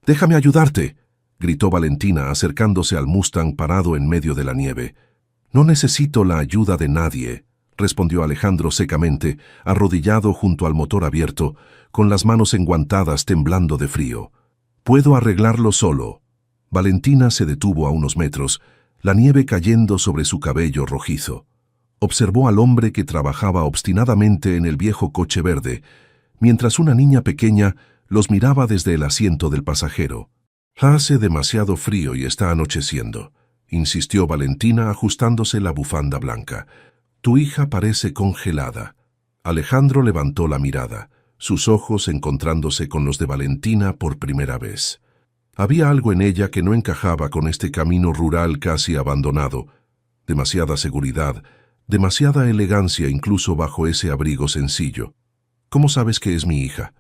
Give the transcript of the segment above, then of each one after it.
«Déjame ayudarte», gritó Valentina acercándose al Mustang parado en medio de la nieve. «No necesito la ayuda de nadie», respondió Alejandro secamente, arrodillado junto al motor abierto, con las manos enguantadas temblando de frío. «Puedo arreglarlo solo». Valentina se detuvo a unos metros, la nieve cayendo sobre su cabello rojizo. Observó al hombre que trabajaba obstinadamente en el viejo coche verde, mientras una niña pequeña los miraba desde el asiento del pasajero. «Hace demasiado frío y está anocheciendo», insistió Valentina ajustándose la bufanda blanca. «Tu hija parece congelada». Alejandro levantó la mirada, sus ojos encontrándose con los de Valentina por primera vez. Había algo en ella que no encajaba con este camino rural casi abandonado. Demasiada seguridad, demasiada elegancia incluso bajo ese abrigo sencillo. «¿Cómo sabes que es mi hija?»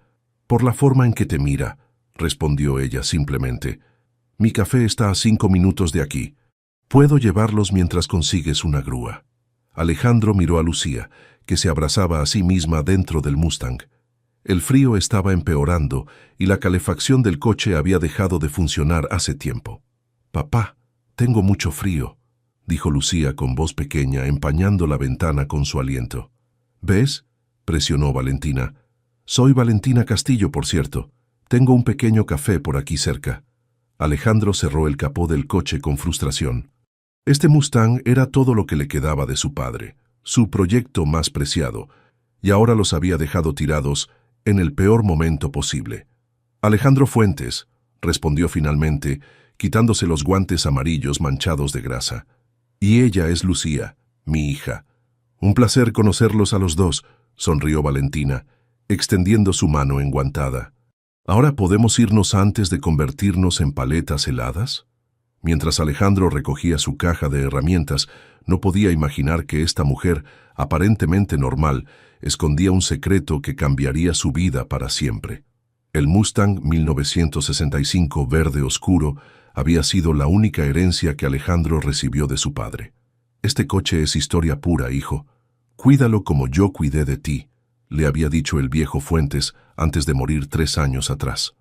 «Por la forma en que te mira», respondió ella simplemente. «Mi café está a 5 minutos de aquí. Puedo llevarlos mientras consigues una grúa». Alejandro miró a Lucía, que se abrazaba a sí misma dentro del Mustang. El frío estaba empeorando y la calefacción del coche había dejado de funcionar hace tiempo. «Papá, tengo mucho frío», dijo Lucía con voz pequeña, empañando la ventana con su aliento. «¿Ves?», presionó Valentina. «Soy Valentina Castillo, por cierto. Tengo un pequeño café por aquí cerca». Alejandro cerró el capó del coche con frustración. Este Mustang era todo lo que le quedaba de su padre, su proyecto más preciado, y ahora los había dejado tirados en el peor momento posible. «Alejandro Fuentes», respondió finalmente, quitándose los guantes amarillos manchados de grasa. «Y ella es Lucía, mi hija». «Un placer conocerlos a los dos», sonrió Valentina, extendiendo su mano enguantada. «¿Ahora podemos irnos antes de convertirnos en paletas heladas?» Mientras Alejandro recogía su caja de herramientas, no podía imaginar que esta mujer, aparentemente normal, escondía un secreto que cambiaría su vida para siempre. El Mustang 1965 verde oscuro había sido la única herencia que Alejandro recibió de su padre. «Este coche es historia pura, hijo. Cuídalo como yo cuidé de ti», le había dicho el viejo Fuentes antes de morir 3 años atrás.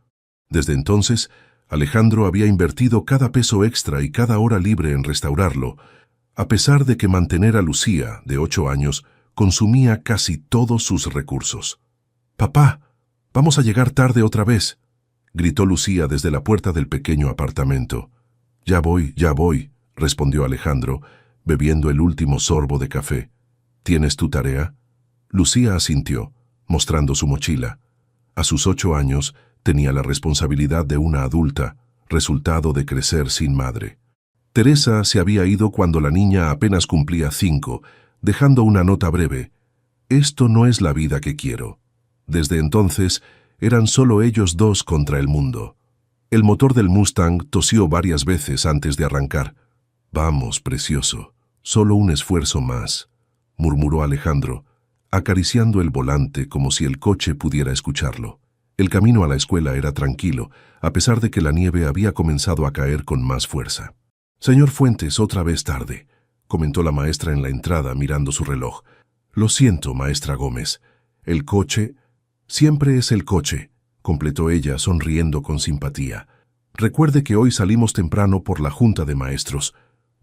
Desde entonces, Alejandro había invertido cada peso extra y cada hora libre en restaurarlo, a pesar de que mantener a Lucía, de 8 años, consumía casi todos sus recursos. «Papá, vamos a llegar tarde otra vez», gritó Lucía desde la puerta del pequeño apartamento. Ya voy», respondió Alejandro, bebiendo el último sorbo de café. «¿Tienes tu tarea?» Lucía asintió, mostrando su mochila. A sus 8 años, tenía la responsabilidad de una adulta, resultado de crecer sin madre. Teresa se había ido cuando la niña apenas cumplía 5, dejando una nota breve. «Esto no es la vida que quiero». Desde entonces, eran solo ellos dos contra el mundo. El motor del Mustang tosió varias veces antes de arrancar. «Vamos, precioso, solo un esfuerzo más», murmuró Alejandro, acariciando el volante como si el coche pudiera escucharlo. El camino a la escuela era tranquilo, a pesar de que la nieve había comenzado a caer con más fuerza. «Señor Fuentes, otra vez tarde», comentó la maestra en la entrada mirando su reloj. «Lo siento, maestra Gómez. El coche...» «Siempre es el coche», completó ella sonriendo con simpatía. «Recuerde que hoy salimos temprano por la junta de maestros.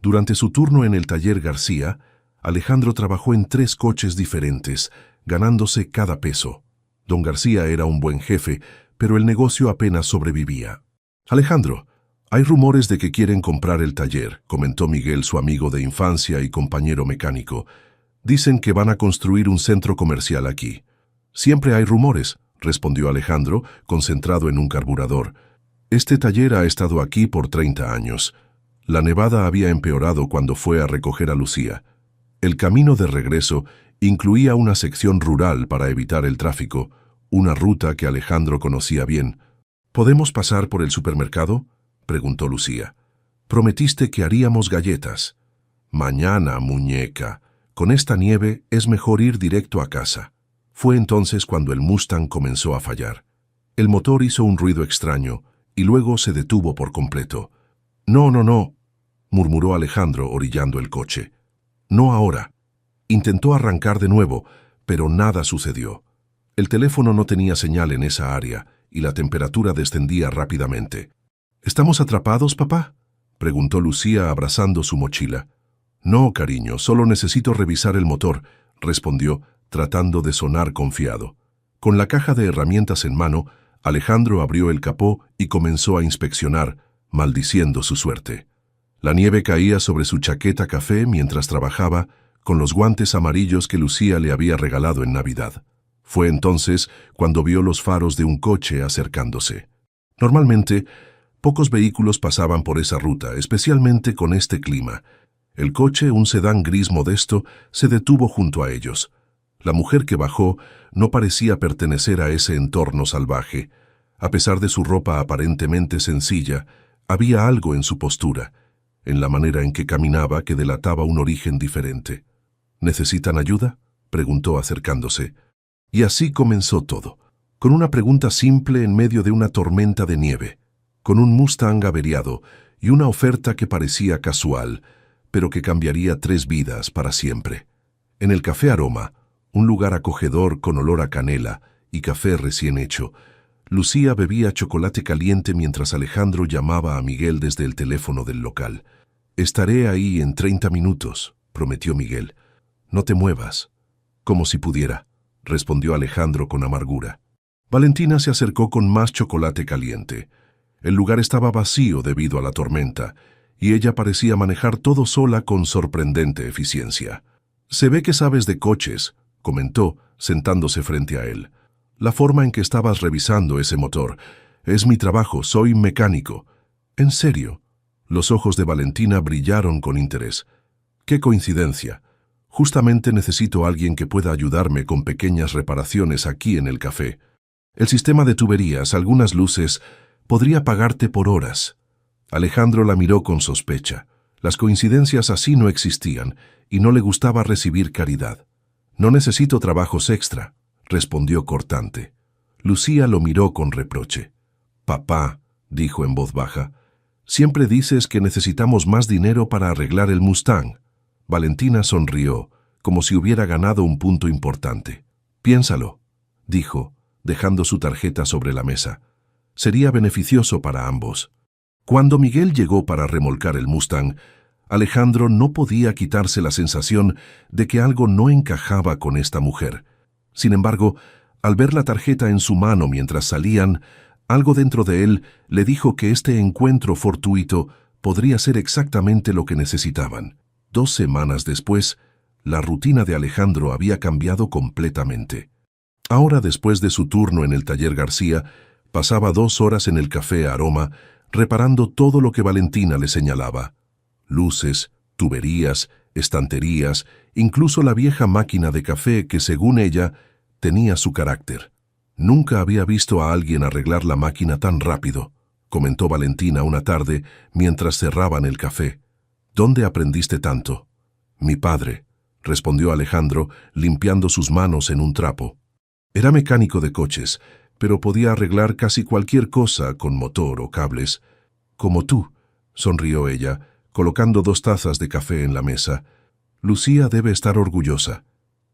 Durante su turno en el taller García, Alejandro trabajó en 3 coches diferentes, ganándose cada peso. Don García era un buen jefe, pero el negocio apenas sobrevivía. «Alejandro, hay rumores de que quieren comprar el taller», comentó Miguel, su amigo de infancia y compañero mecánico. «Dicen que van a construir un centro comercial aquí». «Siempre hay rumores», respondió Alejandro, concentrado en un carburador. «Este taller ha estado aquí por 30 años. La nevada había empeorado cuando fue a recoger a Lucía. El camino de regreso incluía una sección rural para evitar el tráfico, una ruta que Alejandro conocía bien. «¿Podemos pasar por el supermercado?», preguntó Lucía. «Prometiste que haríamos galletas». «Mañana, muñeca. Con esta nieve es mejor ir directo a casa». Fue entonces cuando el Mustang comenzó a fallar. El motor hizo un ruido extraño y luego se detuvo por completo. «No, murmuró Alejandro orillando el coche. «No ahora». Intentó arrancar de nuevo, pero nada sucedió. El teléfono no tenía señal en esa área y la temperatura descendía rápidamente. ¿Estamos atrapados, papá?, preguntó Lucía abrazando su mochila. No, cariño, solo necesito revisar el motor, respondió, tratando de sonar confiado. Con la caja de herramientas en mano, Alejandro abrió el capó y comenzó a inspeccionar, maldiciendo su suerte. La nieve caía sobre su chaqueta café mientras trabajaba con los guantes amarillos que Lucía le había regalado en Navidad. Fue entonces cuando vio los faros de un coche acercándose. Normalmente, pocos vehículos pasaban por esa ruta, especialmente con este clima. El coche, un sedán gris modesto, se detuvo junto a ellos. La mujer que bajó no parecía pertenecer a ese entorno salvaje. A pesar de su ropa aparentemente sencilla, había algo en su postura, en la manera en que caminaba que delataba un origen diferente. ¿Necesitan ayuda?, preguntó acercándose. Y así comenzó todo, con una pregunta simple en medio de una tormenta de nieve, con un Mustang averiado y una oferta que parecía casual, pero que cambiaría 3 vidas para siempre. En el Café Aroma, un lugar acogedor con olor a canela y café recién hecho, Lucía bebía chocolate caliente mientras Alejandro llamaba a Miguel desde el teléfono del local. «Estaré ahí en 30 minutos», prometió Miguel. «No te muevas». «Como si pudiera», respondió Alejandro con amargura. Valentina se acercó con más chocolate caliente. El lugar estaba vacío debido a la tormenta, y ella parecía manejar todo sola con sorprendente eficiencia. «Se ve que sabes de coches», comentó, sentándose frente a él. «La forma en que estabas revisando ese motor. Es mi trabajo, soy mecánico». «¿En serio?». Los ojos de Valentina brillaron con interés. «Qué coincidencia. Justamente necesito a alguien que pueda ayudarme con pequeñas reparaciones aquí en el café. El sistema de tuberías, algunas luces, podría pagarte por horas». Alejandro la miró con sospecha. Las coincidencias así no existían, y no le gustaba recibir caridad. «No necesito trabajos extra», respondió cortante. Lucía lo miró con reproche. «Papá», dijo en voz baja, «siempre dices que necesitamos más dinero para arreglar el Mustang». Valentina sonrió, como si hubiera ganado un punto importante. «Piénsalo», dijo, dejando su tarjeta sobre la mesa. «Sería beneficioso para ambos». Cuando Miguel llegó para remolcar el Mustang, Alejandro no podía quitarse la sensación de que algo no encajaba con esta mujer. Sin embargo, al ver la tarjeta en su mano mientras salían, algo dentro de él le dijo que este encuentro fortuito podría ser exactamente lo que necesitaban. 2 semanas después, la rutina de Alejandro había cambiado completamente. Ahora, después de su turno en el taller García, pasaba 2 horas en el Café Aroma, reparando todo lo que Valentina le señalaba. Luces, tuberías, estanterías, incluso la vieja máquina de café que, según ella, tenía su carácter. «Nunca había visto a alguien arreglar la máquina tan rápido», comentó Valentina una tarde mientras cerraban el café. «¿Dónde aprendiste tanto?». «Mi padre», respondió Alejandro, limpiando sus manos en un trapo. «Era mecánico de coches, pero podía arreglar casi cualquier cosa con motor o cables». «Como tú», sonrió ella, colocando 2 tazas de café en la mesa. «Lucía debe estar orgullosa».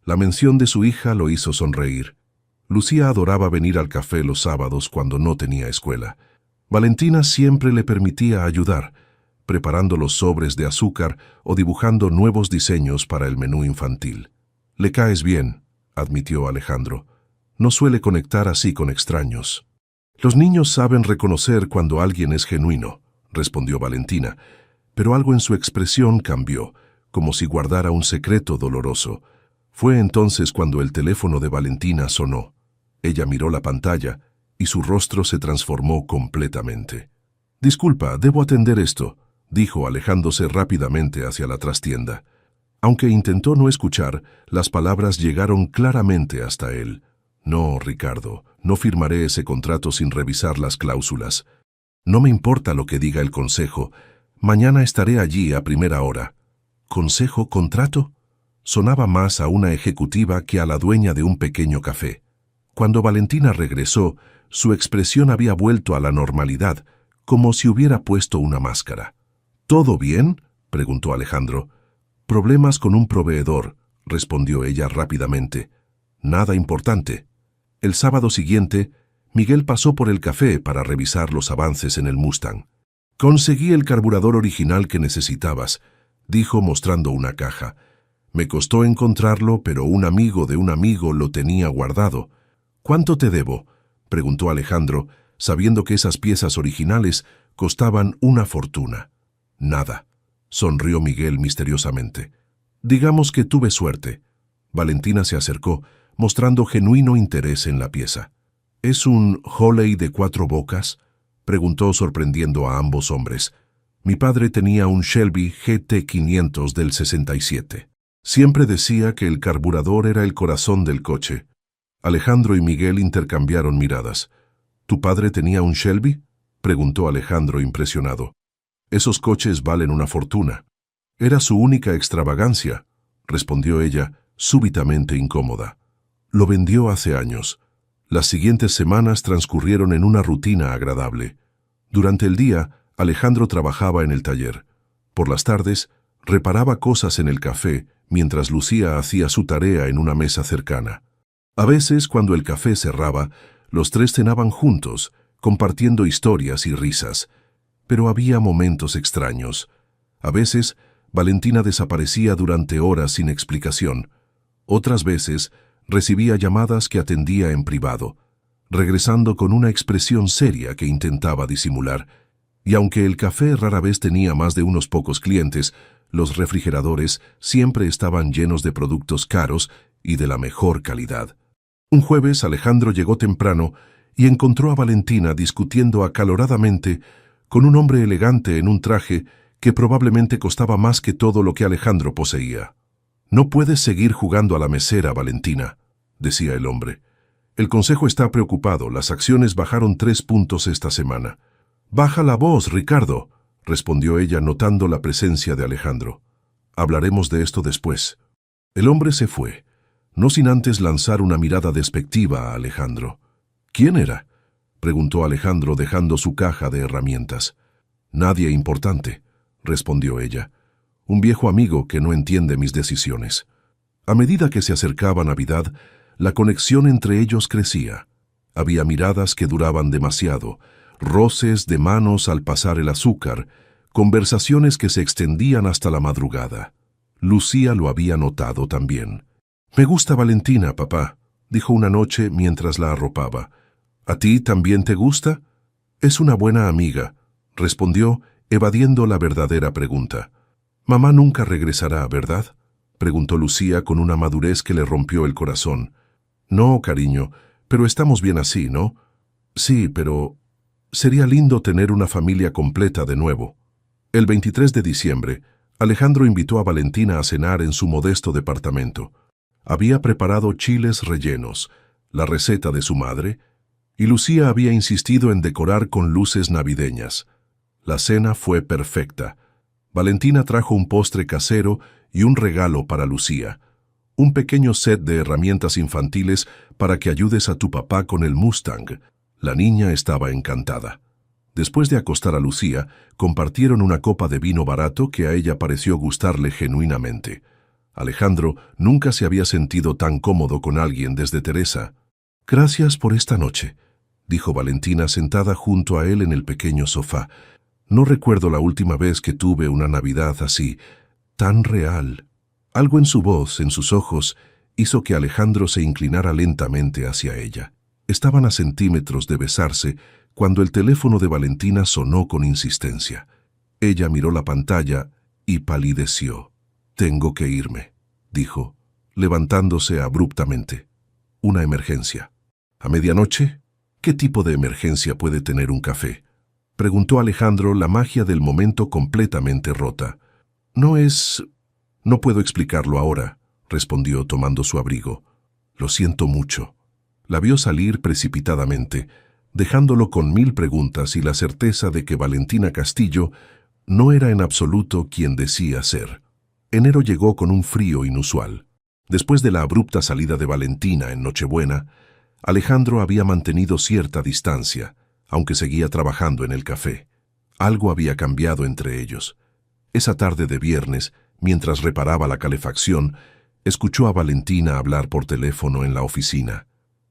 La mención de su hija lo hizo sonreír. Lucía adoraba venir al café los sábados cuando no tenía escuela. Valentina siempre le permitía ayudar, preparando los sobres de azúcar o dibujando nuevos diseños para el menú infantil. «Le caes bien», admitió Alejandro. «No suele conectar así con extraños». «Los niños saben reconocer cuando alguien es genuino», respondió Valentina, pero algo en su expresión cambió, como si guardara un secreto doloroso. Fue entonces cuando el teléfono de Valentina sonó. Ella miró la pantalla y su rostro se transformó completamente. «Disculpa, debo atender esto», dijo alejándose rápidamente hacia la trastienda. Aunque intentó no escuchar, las palabras llegaron claramente hasta él. «No, Ricardo, no firmaré ese contrato sin revisar las cláusulas. No me importa lo que diga el consejo. Mañana estaré allí a primera hora». «¿Consejo, contrato?». Sonaba más a una ejecutiva que a la dueña de un pequeño café. Cuando Valentina regresó, su expresión había vuelto a la normalidad, como si hubiera puesto una máscara. «¿Todo bien?», preguntó Alejandro. «Problemas con un proveedor», respondió ella rápidamente. «Nada importante». El sábado siguiente, Miguel pasó por el café para revisar los avances en el Mustang. «Conseguí el carburador original que necesitabas», dijo mostrando una caja. «Me costó encontrarlo, pero un amigo de un amigo lo tenía guardado». «¿Cuánto te debo?», preguntó Alejandro, sabiendo que esas piezas originales costaban una fortuna. «Nada», sonrió Miguel misteriosamente. «Digamos que tuve suerte». Valentina se acercó, mostrando genuino interés en la pieza. «¿Es un Holley de 4 bocas?», preguntó sorprendiendo a ambos hombres. «Mi padre tenía un Shelby GT500 del 67. Siempre decía que el carburador era el corazón del coche». Alejandro y Miguel intercambiaron miradas. «¿Tu padre tenía un Shelby?», preguntó Alejandro impresionado. «Esos coches valen una fortuna». «Era su única extravagancia», respondió ella, súbitamente incómoda. «Lo vendió hace años». Las siguientes semanas transcurrieron en una rutina agradable. Durante el día, Alejandro trabajaba en el taller. Por las tardes, reparaba cosas en el café, mientras Lucía hacía su tarea en una mesa cercana. A veces, cuando el café cerraba, los tres cenaban juntos, compartiendo historias y risas. Pero había momentos extraños. A veces, Valentina desaparecía durante horas sin explicación. Otras veces, recibía llamadas que atendía en privado, regresando con una expresión seria que intentaba disimular. Y aunque el café rara vez tenía más de unos pocos clientes, los refrigeradores siempre estaban llenos de productos caros y de la mejor calidad. Un jueves Alejandro llegó temprano y encontró a Valentina discutiendo acaloradamente con un hombre elegante en un traje que probablemente costaba más que todo lo que Alejandro poseía. «No puedes seguir jugando a la mesera, Valentina», decía el hombre. «El consejo está preocupado, las acciones bajaron 3 puntos esta semana». «Baja la voz, Ricardo», respondió ella notando la presencia de Alejandro. «Hablaremos de esto después». El hombre se fue, no sin antes lanzar una mirada despectiva a Alejandro. «¿Quién era?», preguntó Alejandro dejando su caja de herramientas. «Nadie importante», respondió ella. «Un viejo amigo que no entiende mis decisiones». A medida que se acercaba Navidad, la conexión entre ellos crecía. Había miradas que duraban demasiado, roces de manos al pasar el azúcar, conversaciones que se extendían hasta la madrugada. Lucía lo había notado también. «Me gusta Valentina, papá», dijo una noche mientras la arropaba. «¿A ti también te gusta?». «Es una buena amiga», respondió, evadiendo la verdadera pregunta. «Mamá nunca regresará, ¿verdad?», preguntó Lucía con una madurez que le rompió el corazón. «No, cariño, pero estamos bien así, ¿no?». «Sí, pero sería lindo tener una familia completa de nuevo». El 23 de diciembre, Alejandro invitó a Valentina a cenar en su modesto departamento. Había preparado chiles rellenos, la receta de su madre, y Lucía había insistido en decorar con luces navideñas. La cena fue perfecta. Valentina trajo un postre casero y un regalo para Lucía, un pequeño set de herramientas infantiles para que ayudes a tu papá con el Mustang. La niña estaba encantada. Después de acostar a Lucía, compartieron una copa de vino barato que a ella pareció gustarle genuinamente. Alejandro nunca se había sentido tan cómodo con alguien desde Teresa. «Gracias por esta noche», dijo Valentina sentada junto a él en el pequeño sofá. «No recuerdo la última vez que tuve una Navidad así, tan real». Algo en su voz, en sus ojos, hizo que Alejandro se inclinara lentamente hacia ella. Estaban a centímetros de besarse cuando el teléfono de Valentina sonó con insistencia. Ella miró la pantalla y palideció. «Tengo que irme», dijo, levantándose abruptamente. «Una emergencia». «¿A medianoche? ¿Qué tipo de emergencia puede tener un café?», preguntó Alejandro, la magia del momento completamente rota. «No puedo explicarlo ahora», respondió tomando su abrigo. «Lo siento mucho». La vio salir precipitadamente, dejándolo con 1000 preguntas y la certeza de que Valentina Castillo no era en absoluto quien decía ser. Enero llegó con un frío inusual. Después de la abrupta salida de Valentina en Nochebuena, Alejandro había mantenido cierta distancia, aunque seguía trabajando en el café. Algo había cambiado entre ellos. Esa tarde de viernes, mientras reparaba la calefacción, escuchó a Valentina hablar por teléfono en la oficina.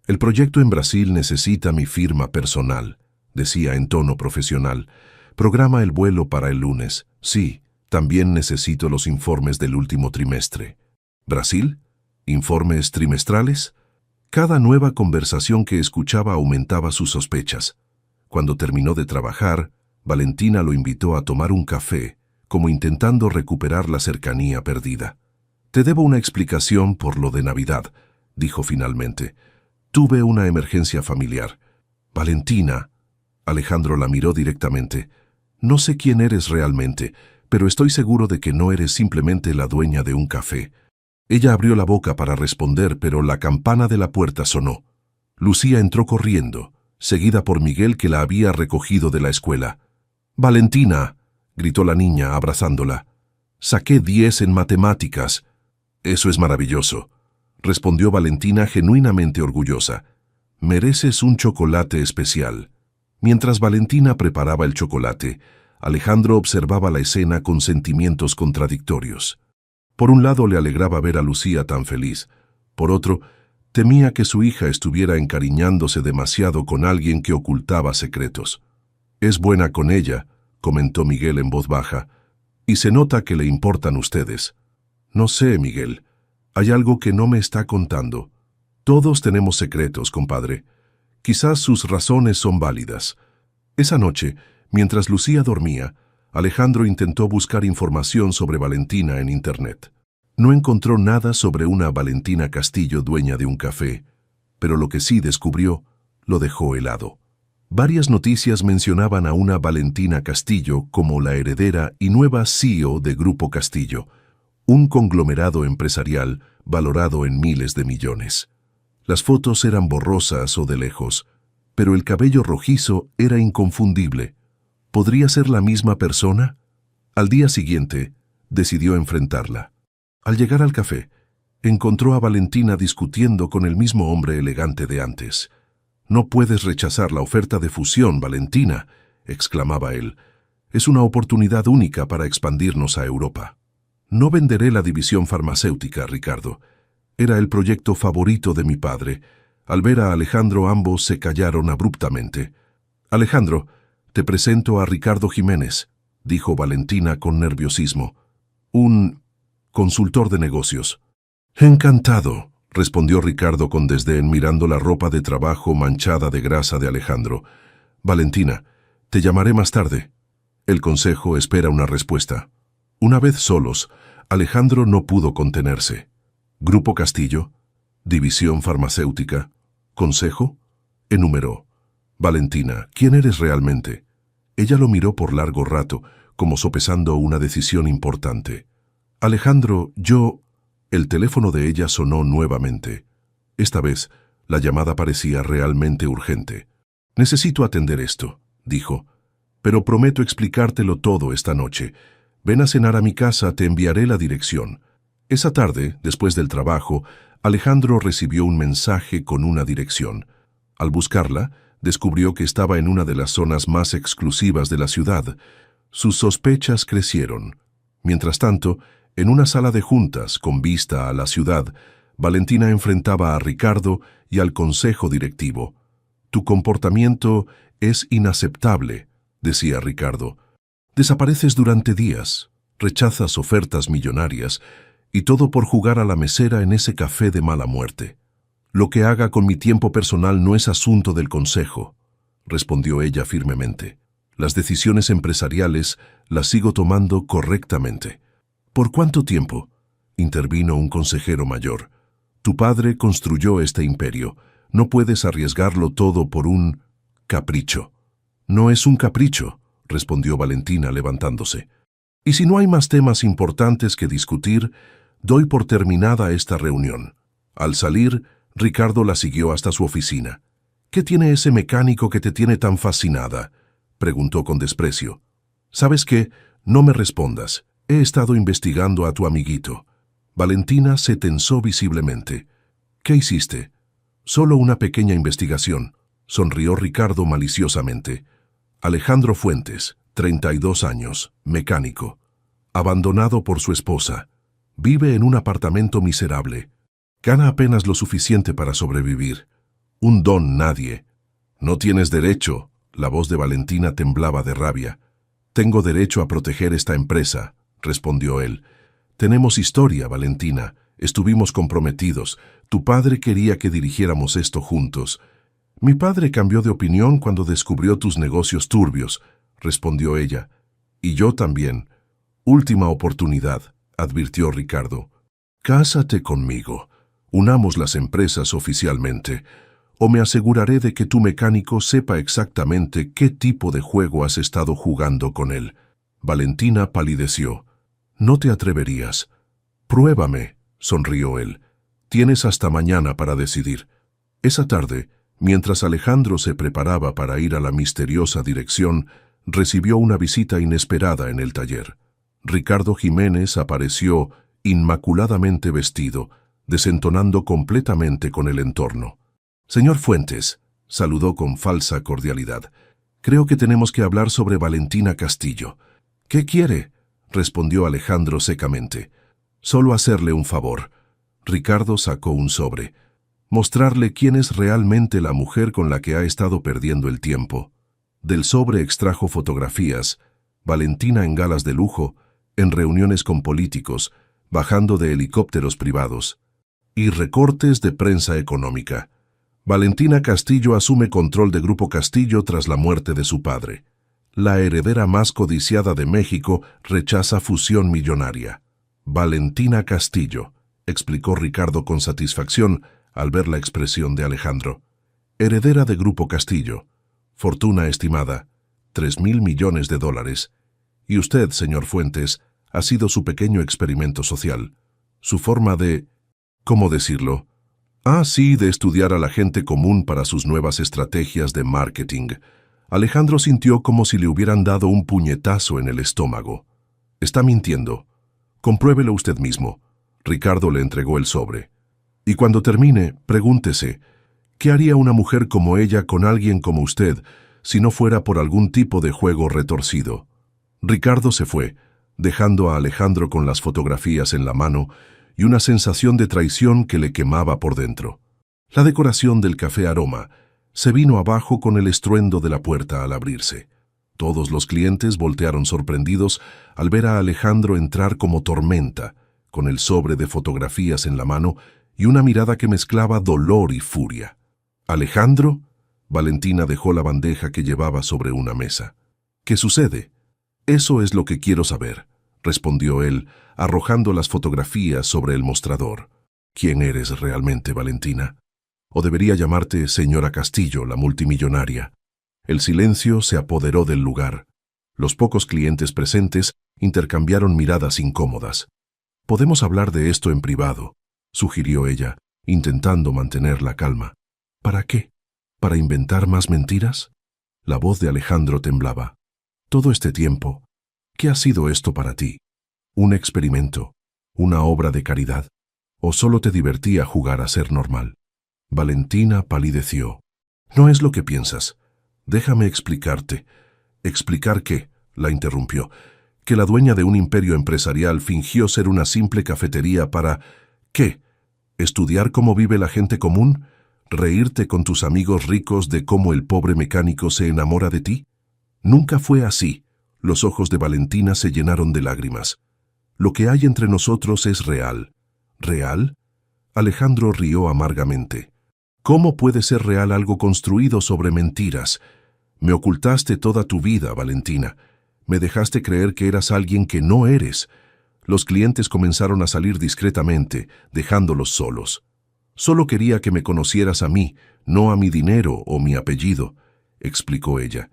El proyecto en Brasil necesita mi firma personal, decía en tono profesional. Programa el vuelo para el lunes. Sí, también necesito los informes del último trimestre. ¿Brasil? ¿Informes trimestrales? Cada nueva conversación que escuchaba aumentaba sus sospechas. Cuando terminó de trabajar, Valentina lo invitó a tomar un café, como intentando recuperar la cercanía perdida. «Te debo una explicación por lo de Navidad», dijo finalmente. «Tuve una emergencia familiar». «Valentina», Alejandro la miró directamente, «no sé quién eres realmente, pero estoy seguro de que no eres simplemente la dueña de un café». Ella abrió la boca para responder, pero la campana de la puerta sonó. Lucía entró corriendo, seguida por Miguel, que la había recogido de la escuela. «Valentina», gritó la niña abrazándola. «Saqué 10 en matemáticas». «Eso es maravilloso», respondió Valentina genuinamente orgullosa. «Mereces un chocolate especial». Mientras Valentina preparaba el chocolate, Alejandro observaba la escena con sentimientos contradictorios. Por un lado le alegraba ver a Lucía tan feliz. Por otro, temía que su hija estuviera encariñándose demasiado con alguien que ocultaba secretos. «Es buena con ella», comentó Miguel en voz baja, «y se nota que le importan ustedes». «No sé, Miguel. Hay algo que no me está contando. Todos tenemos secretos, compadre. Quizás sus razones son válidas». Esa noche, mientras Lucía dormía, Alejandro intentó buscar información sobre Valentina en Internet. No encontró nada sobre una Valentina Castillo dueña de un café, pero lo que sí descubrió lo dejó helado. Varias noticias mencionaban a una Valentina Castillo como la heredera y nueva CEO de Grupo Castillo, un conglomerado empresarial valorado en miles de millones. Las fotos eran borrosas o de lejos, pero el cabello rojizo era inconfundible. ¿Podría ser la misma persona? Al día siguiente, decidió enfrentarla. Al llegar al café, encontró a Valentina discutiendo con el mismo hombre elegante de antes. «No puedes rechazar la oferta de fusión, Valentina», exclamaba él. «Es una oportunidad única para expandirnos a Europa». «No venderé la división farmacéutica, Ricardo. Era el proyecto favorito de mi padre». Al ver a Alejandro, ambos se callaron abruptamente. «Alejandro, te presento a Ricardo Jiménez», dijo Valentina con nerviosismo. «Un consultor de negocios». «Encantado», respondió Ricardo con desdén, mirando la ropa de trabajo manchada de grasa de Alejandro. «Valentina, te llamaré más tarde. El consejo espera una respuesta». Una vez solos, Alejandro no pudo contenerse. «Grupo Castillo, división farmacéutica, consejo», enumeró. «Valentina, ¿quién eres realmente?» Ella lo miró por largo rato, como sopesando una decisión importante. «Alejandro, yo...» El teléfono de ella sonó nuevamente. Esta vez, la llamada parecía realmente urgente. «Necesito atender esto», dijo, «pero prometo explicártelo todo esta noche. Ven a cenar a mi casa, te enviaré la dirección». Esa tarde, después del trabajo, Alejandro recibió un mensaje con una dirección. Al buscarla, descubrió que estaba en una de las zonas más exclusivas de la ciudad. Sus sospechas crecieron. Mientras tanto, en una sala de juntas con vista a la ciudad, Valentina enfrentaba a Ricardo y al consejo directivo. «Tu comportamiento es inaceptable», decía Ricardo. «Desapareces durante días, rechazas ofertas millonarias, y todo por jugar a la mesera en ese café de mala muerte». «Lo que haga con mi tiempo personal no es asunto del consejo», respondió ella firmemente. «Las decisiones empresariales las sigo tomando correctamente». «¿Por cuánto tiempo?», intervino un consejero mayor. «Tu padre construyó este imperio. No puedes arriesgarlo todo por un capricho». «No es un capricho», respondió Valentina levantándose. «Y si no hay más temas importantes que discutir, doy por terminada esta reunión». Al salir, Ricardo la siguió hasta su oficina. «¿Qué tiene ese mecánico que te tiene tan fascinada?», preguntó con desprecio. «¿Sabes qué? No me respondas. He estado investigando a tu amiguito». Valentina se tensó visiblemente. «¿Qué hiciste?». «Solo una pequeña investigación», sonrió Ricardo maliciosamente. «Alejandro Fuentes, 32 años, mecánico. Abandonado por su esposa. Vive en un apartamento miserable. Gana apenas lo suficiente para sobrevivir. Un don nadie. No tienes derecho. La voz de Valentina temblaba de rabia. Tengo derecho a proteger esta empresa, respondió él. Tenemos historia, Valentina. Estuvimos comprometidos. Tu padre quería que dirigiéramos esto juntos. Mi padre cambió de opinión cuando descubrió tus negocios turbios, respondió ella. Y yo también. Última oportunidad, advirtió Ricardo. Cásate conmigo. Unamos las empresas oficialmente, o me aseguraré de que tu mecánico sepa exactamente qué tipo de juego has estado jugando con él. Valentina palideció. No te atreverías. Pruébame, sonrió él. Tienes hasta mañana para decidir. Esa tarde, mientras Alejandro se preparaba para ir a la misteriosa dirección, recibió una visita inesperada en el taller. Ricardo Jiménez apareció inmaculadamente vestido, desentonando completamente con el entorno. Señor Fuentes, saludó con falsa cordialidad. Creo que tenemos que hablar sobre Valentina Castillo. ¿Qué quiere?, respondió Alejandro secamente. Solo hacerle un favor. Ricardo sacó un sobre. Mostrarle quién es realmente la mujer con la que ha estado perdiendo el tiempo. Del sobre extrajo fotografías, Valentina en galas de lujo, en reuniones con políticos, bajando de helicópteros privados, y recortes de prensa económica. Valentina Castillo asume control de Grupo Castillo tras la muerte de su padre. La heredera más codiciada de México rechaza fusión millonaria. Valentina Castillo, explicó Ricardo con satisfacción al ver la expresión de Alejandro. Heredera de Grupo Castillo. Fortuna estimada, $3.000 millones. Y usted, señor Fuentes, ha sido su pequeño experimento social. Su forma de... ¿cómo decirlo? Sí, de estudiar a la gente común para sus nuevas estrategias de marketing. Alejandro sintió como si le hubieran dado un puñetazo en el estómago. Está mintiendo. Compruébelo usted mismo. Ricardo le entregó el sobre. Y cuando termine, pregúntese, ¿qué haría una mujer como ella con alguien como usted si no fuera por algún tipo de juego retorcido? Ricardo se fue, dejando a Alejandro con las fotografías en la mano y una sensación de traición que le quemaba por dentro. La decoración del Café Aroma se vino abajo con el estruendo de la puerta al abrirse. Todos los clientes voltearon sorprendidos al ver a Alejandro entrar como tormenta, con el sobre de fotografías en la mano y una mirada que mezclaba dolor y furia. ¿Alejandro? Valentina dejó la bandeja que llevaba sobre una mesa. ¿Qué sucede? Eso es lo que quiero saber, respondió él, arrojando las fotografías sobre el mostrador. ¿Quién eres realmente, Valentina? ¿O debería llamarte señora Castillo, la multimillonaria? El silencio se apoderó del lugar. Los pocos clientes presentes intercambiaron miradas incómodas. «Podemos hablar de esto en privado», sugirió ella, intentando mantener la calma. «¿Para qué? ¿Para inventar más mentiras?» La voz de Alejandro temblaba. «Todo este tiempo, ¿qué ha sido esto para ti? ¿Un experimento? ¿Una obra de caridad? ¿O solo te divertía jugar a ser normal?» Valentina palideció. «No es lo que piensas. Déjame explicarte». «¿Explicar qué?», la interrumpió. «Que la dueña de un imperio empresarial fingió ser una simple cafetería para... ¿qué? ¿Estudiar cómo vive la gente común? ¿Reírte con tus amigos ricos de cómo el pobre mecánico se enamora de ti?» Nunca fue así. Los ojos de Valentina se llenaron de lágrimas. «Lo que hay entre nosotros es real». ¿Real? Alejandro rió amargamente. «¿Cómo puede ser real algo construido sobre mentiras? Me ocultaste toda tu vida, Valentina. Me dejaste creer que eras alguien que no eres. Los clientes comenzaron a salir discretamente, dejándolos solos. Solo quería que me conocieras a mí, no a mi dinero o mi apellido», explicó ella.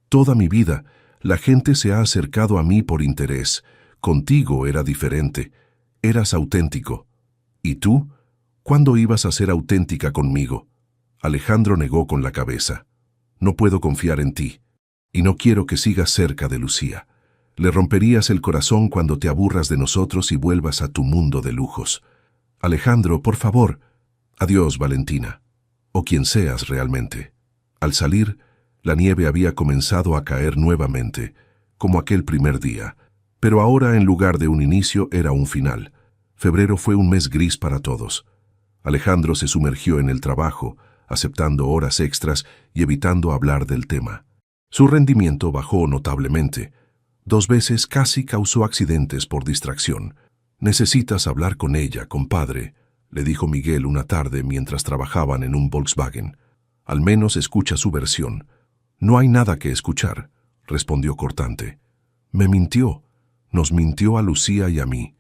«Toda mi vida, la gente se ha acercado a mí por interés. Contigo era diferente. Eras auténtico. ¿Y tú? ¿Cuándo ibas a ser auténtica conmigo?» Alejandro negó con la cabeza. «No puedo confiar en ti, y no quiero que sigas cerca de Lucía. Le romperías el corazón cuando te aburras de nosotros y vuelvas a tu mundo de lujos. Alejandro, por favor. Adiós, Valentina. O quien seas realmente». Al salir, la nieve había comenzado a caer nuevamente, como aquel primer día, pero ahora en lugar de un inicio era un final. Febrero fue un mes gris para todos. Alejandro se sumergió en el trabajo, aceptando horas extras y evitando hablar del tema. Su rendimiento bajó notablemente. 2 veces casi causó accidentes por distracción. «Necesitas hablar con ella, compadre», le dijo Miguel una tarde mientras trabajaban en un Volkswagen. «Al menos escucha su versión». «No hay nada que escuchar», respondió cortante. «Me mintió. Nos mintió a Lucía y a mí».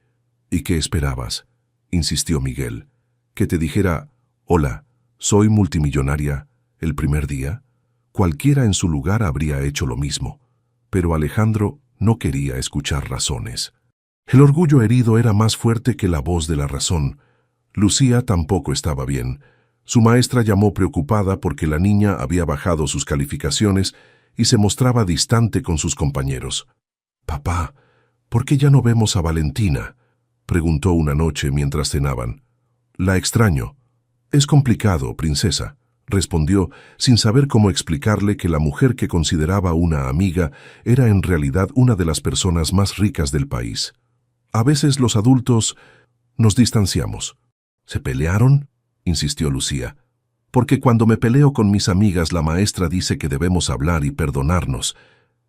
«¿Y qué esperabas?», insistió Miguel. «¿Que te dijera, hola, soy multimillonaria, el primer día?» Cualquiera en su lugar habría hecho lo mismo. Pero Alejandro no quería escuchar razones. El orgullo herido era más fuerte que la voz de la razón. Lucía tampoco estaba bien. Su maestra llamó preocupada porque la niña había bajado sus calificaciones y se mostraba distante con sus compañeros. «Papá, ¿por qué ya no vemos a Valentina?», preguntó una noche mientras cenaban. «La extraño». «Es complicado, princesa», respondió, sin saber cómo explicarle que la mujer que consideraba una amiga era en realidad una de las personas más ricas del país. «A veces los adultos nos distanciamos». «¿Se pelearon?», insistió Lucía. «Porque cuando me peleo con mis amigas la maestra dice que debemos hablar y perdonarnos».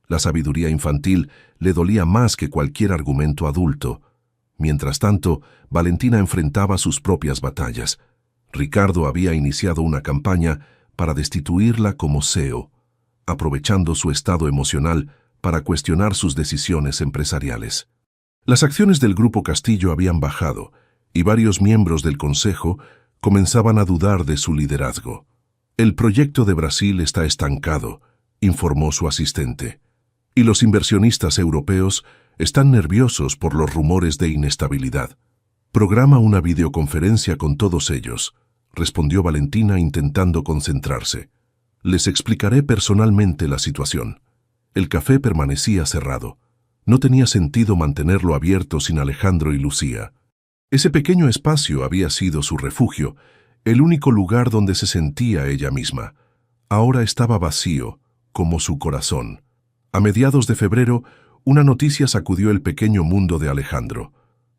La sabiduría infantil le dolía más que cualquier argumento adulto. Mientras tanto, Valentina enfrentaba sus propias batallas. Ricardo había iniciado una campaña para destituirla como CEO, aprovechando su estado emocional para cuestionar sus decisiones empresariales. Las acciones del Grupo Castillo habían bajado y varios miembros del Consejo comenzaban a dudar de su liderazgo. «El proyecto de Brasil está estancado», informó su asistente. «Y los inversionistas europeos están nerviosos por los rumores de inestabilidad. Programa una videoconferencia con todos ellos», respondió Valentina intentando concentrarse. «Les explicaré personalmente la situación». El café permanecía cerrado. No tenía sentido mantenerlo abierto sin Alejandro y Lucía. Ese pequeño espacio había sido su refugio, el único lugar donde se sentía ella misma. Ahora estaba vacío, como su corazón. A mediados de febrero, una noticia sacudió el pequeño mundo de Alejandro.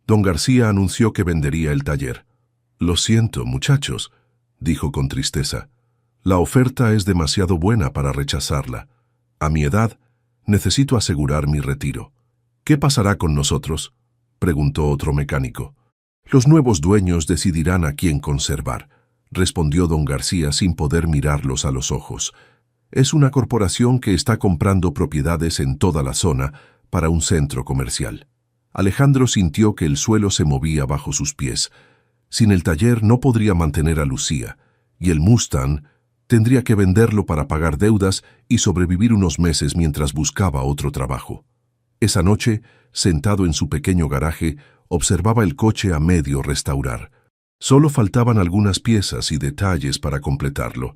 Don García anunció que vendería el taller. «Lo siento, muchachos», dijo con tristeza. «La oferta es demasiado buena para rechazarla. A mi edad, necesito asegurar mi retiro». «¿Qué pasará con nosotros?», preguntó otro mecánico. «Los nuevos dueños decidirán a quién conservar», respondió don García sin poder mirarlos a los ojos. «Es una corporación que está comprando propiedades en toda la zona para un centro comercial». Alejandro sintió que el suelo se movía bajo sus pies. Sin el taller no podría mantener a Lucía, y el Mustang tendría que venderlo para pagar deudas y sobrevivir unos meses mientras buscaba otro trabajo. Esa noche, sentado en su pequeño garaje, observaba el coche a medio restaurar. Solo faltaban algunas piezas y detalles para completarlo.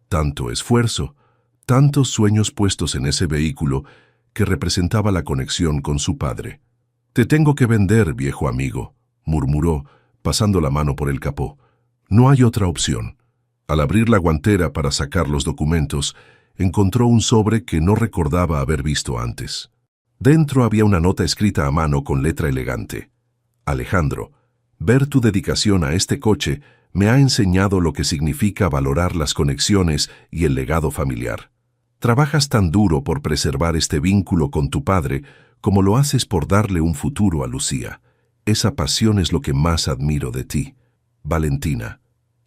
Tanto esfuerzo, tantos sueños puestos en ese vehículo que representaba la conexión con su padre. «Te tengo que vender, viejo amigo», murmuró, pasando la mano por el capó. «No hay otra opción». Al abrir la guantera para sacar los documentos, encontró un sobre que no recordaba haber visto antes. Dentro había una nota escrita a mano con letra elegante. «Alejandro, ver tu dedicación a este coche me ha enseñado lo que significa valorar las conexiones y el legado familiar. Trabajas tan duro por preservar este vínculo con tu padre como lo haces por darle un futuro a Lucía. Esa pasión es lo que más admiro de ti. Valentina».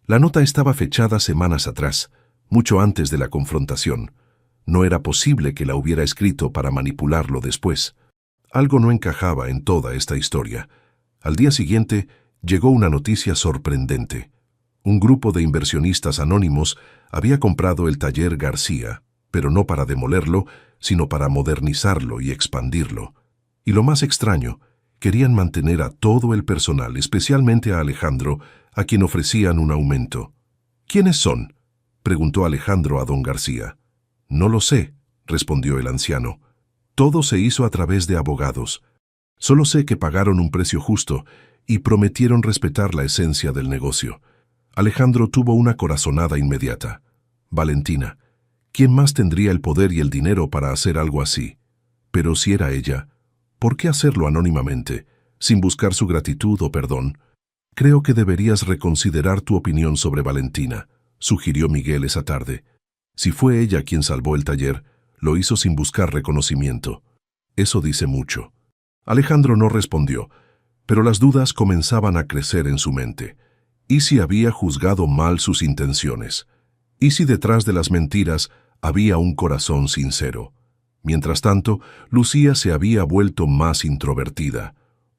La nota estaba fechada semanas atrás, mucho antes de la confrontación. No era posible que la hubiera escrito para manipularlo después. Algo no encajaba en toda esta historia. Al día siguiente llegó una noticia sorprendente. Un grupo de inversionistas anónimos había comprado el taller García, pero no para demolerlo, sino para modernizarlo y expandirlo. Y lo más extraño, querían mantener a todo el personal, especialmente a Alejandro, a quien ofrecían un aumento. «¿Quiénes son?», preguntó Alejandro a don García. «No lo sé», respondió el anciano. «Todo se hizo a través de abogados. Solo sé que pagaron un precio justo y prometieron respetar la esencia del negocio». Alejandro tuvo una corazonada inmediata. Valentina. ¿Quién más tendría el poder y el dinero para hacer algo así? Pero si era ella, ¿por qué hacerlo anónimamente, sin buscar su gratitud o perdón? «Creo que deberías reconsiderar tu opinión sobre Valentina», sugirió Miguel esa tarde. Si fue ella quien salvó el taller, lo hizo sin buscar reconocimiento. Eso dice mucho. Alejandro no respondió, pero las dudas comenzaban a crecer en su mente. ¿Y si había juzgado mal sus intenciones? ¿Y si detrás de las mentiras había un corazón sincero? Mientras tanto, Lucía se había vuelto más introvertida.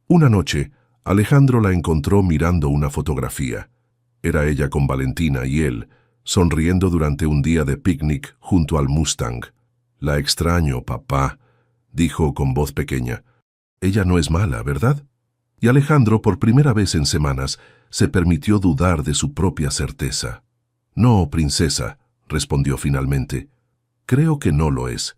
Una noche, Alejandro la encontró mirando una fotografía. Era ella con Valentina y él, sonriendo durante un día de picnic junto al Mustang. «La extraño, papá», dijo con voz pequeña. «Ella no es mala, ¿verdad?» Y Alejandro, por primera vez en semanas, se permitió dudar de su propia certeza. «No, princesa», respondió finalmente. «Creo que no lo es».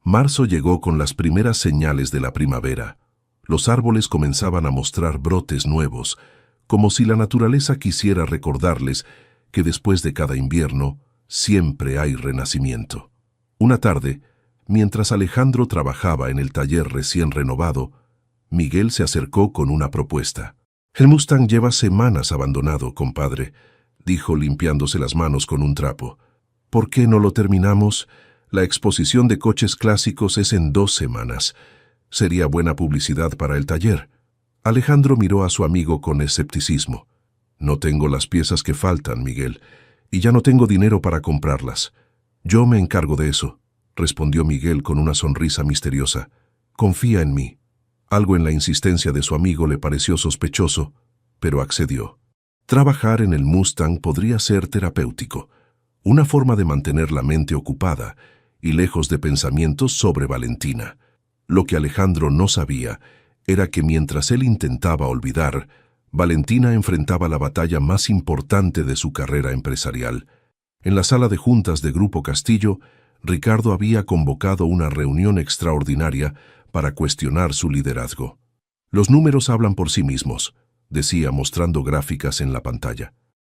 Marzo llegó con las primeras señales de la primavera. Los árboles comenzaban a mostrar brotes nuevos, como si la naturaleza quisiera recordarles que después de cada invierno siempre hay renacimiento. Una tarde, mientras Alejandro trabajaba en el taller recién renovado, Miguel se acercó con una propuesta. «El Mustang lleva semanas abandonado, compadre», dijo limpiándose las manos con un trapo. «¿Por qué no lo terminamos? La exposición de coches clásicos es en 2 semanas. Sería buena publicidad para el taller». Alejandro miró a su amigo con escepticismo. «No tengo las piezas que faltan, Miguel, y ya no tengo dinero para comprarlas. Yo me encargo de eso», respondió Miguel con una sonrisa misteriosa. «Confía en mí». Algo en la insistencia de su amigo le pareció sospechoso, pero accedió. Trabajar en el Mustang podría ser terapéutico, una forma de mantener la mente ocupada y lejos de pensamientos sobre Valentina. Lo que Alejandro no sabía era que mientras él intentaba olvidar, Valentina enfrentaba la batalla más importante de su carrera empresarial. En la sala de juntas de Grupo Castillo, Ricardo había convocado una reunión extraordinaria para cuestionar su liderazgo. «Los números hablan por sí mismos», decía mostrando gráficas en la pantalla.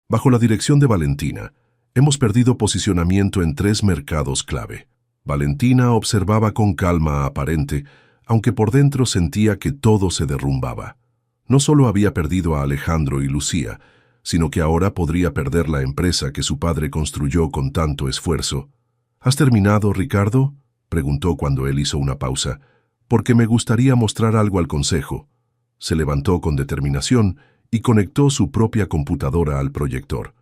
«Bajo la dirección de Valentina, hemos perdido posicionamiento en 3 mercados clave». Valentina observaba con calma aparente, aunque por dentro sentía que todo se derrumbaba. No solo había perdido a Alejandro y Lucía, sino que ahora podría perder la empresa que su padre construyó con tanto esfuerzo. «¿Has terminado, Ricardo?», preguntó cuando él hizo una pausa. «Porque me gustaría mostrar algo al consejo». Se levantó con determinación y conectó su propia computadora al proyector.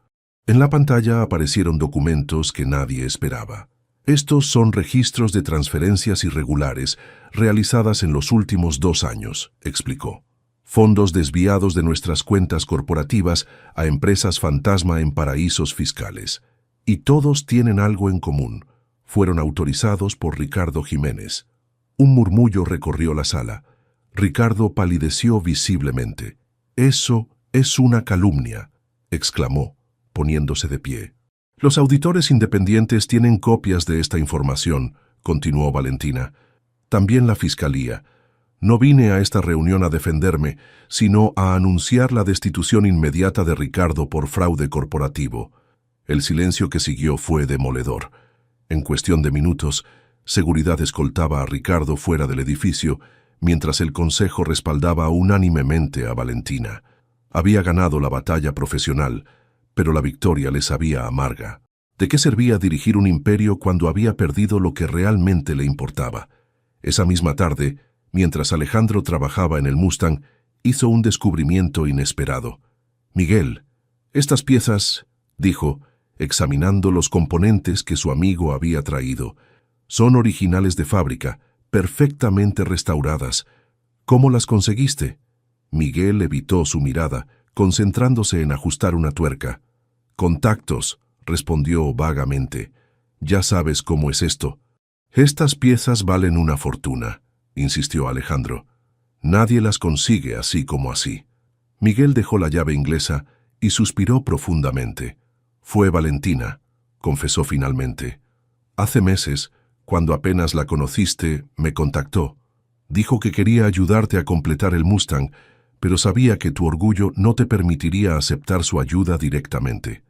En la pantalla aparecieron documentos que nadie esperaba. «Estos son registros de transferencias irregulares realizadas en los últimos 2 años», explicó. «Fondos desviados de nuestras cuentas corporativas a empresas fantasma en paraísos fiscales. Y todos tienen algo en común. Fueron autorizados por Ricardo Jiménez». Un murmullo recorrió la sala. Ricardo palideció visiblemente. «Eso es una calumnia», exclamó, poniéndose de pie. «Los auditores independientes tienen copias de esta información», continuó Valentina. «También la Fiscalía. No vine a esta reunión a defenderme, sino a anunciar la destitución inmediata de Ricardo por fraude corporativo». El silencio que siguió fue demoledor. En cuestión de minutos, seguridad escoltaba a Ricardo fuera del edificio, mientras el consejo respaldaba unánimemente a Valentina. Había ganado la batalla profesional, pero la victoria le sabía amarga. ¿De qué servía dirigir un imperio cuando había perdido lo que realmente le importaba? Esa misma tarde, mientras Alejandro trabajaba en el Mustang, hizo un descubrimiento inesperado. «Miguel, estas piezas», dijo, examinando los componentes que su amigo había traído, «son originales de fábrica, perfectamente restauradas. ¿Cómo las conseguiste?» Miguel evitó su mirada, concentrándose en ajustar una tuerca. «Contactos», respondió vagamente. «Ya sabes cómo es esto». «Estas piezas valen una fortuna», insistió Alejandro. «Nadie las consigue así como así». Miguel dejó la llave inglesa y suspiró profundamente. «Fue Valentina», confesó finalmente. «Hace meses, cuando apenas la conociste, me contactó. Dijo que quería ayudarte a completar el Mustang, pero sabía que tu orgullo no te permitiría aceptar su ayuda directamente».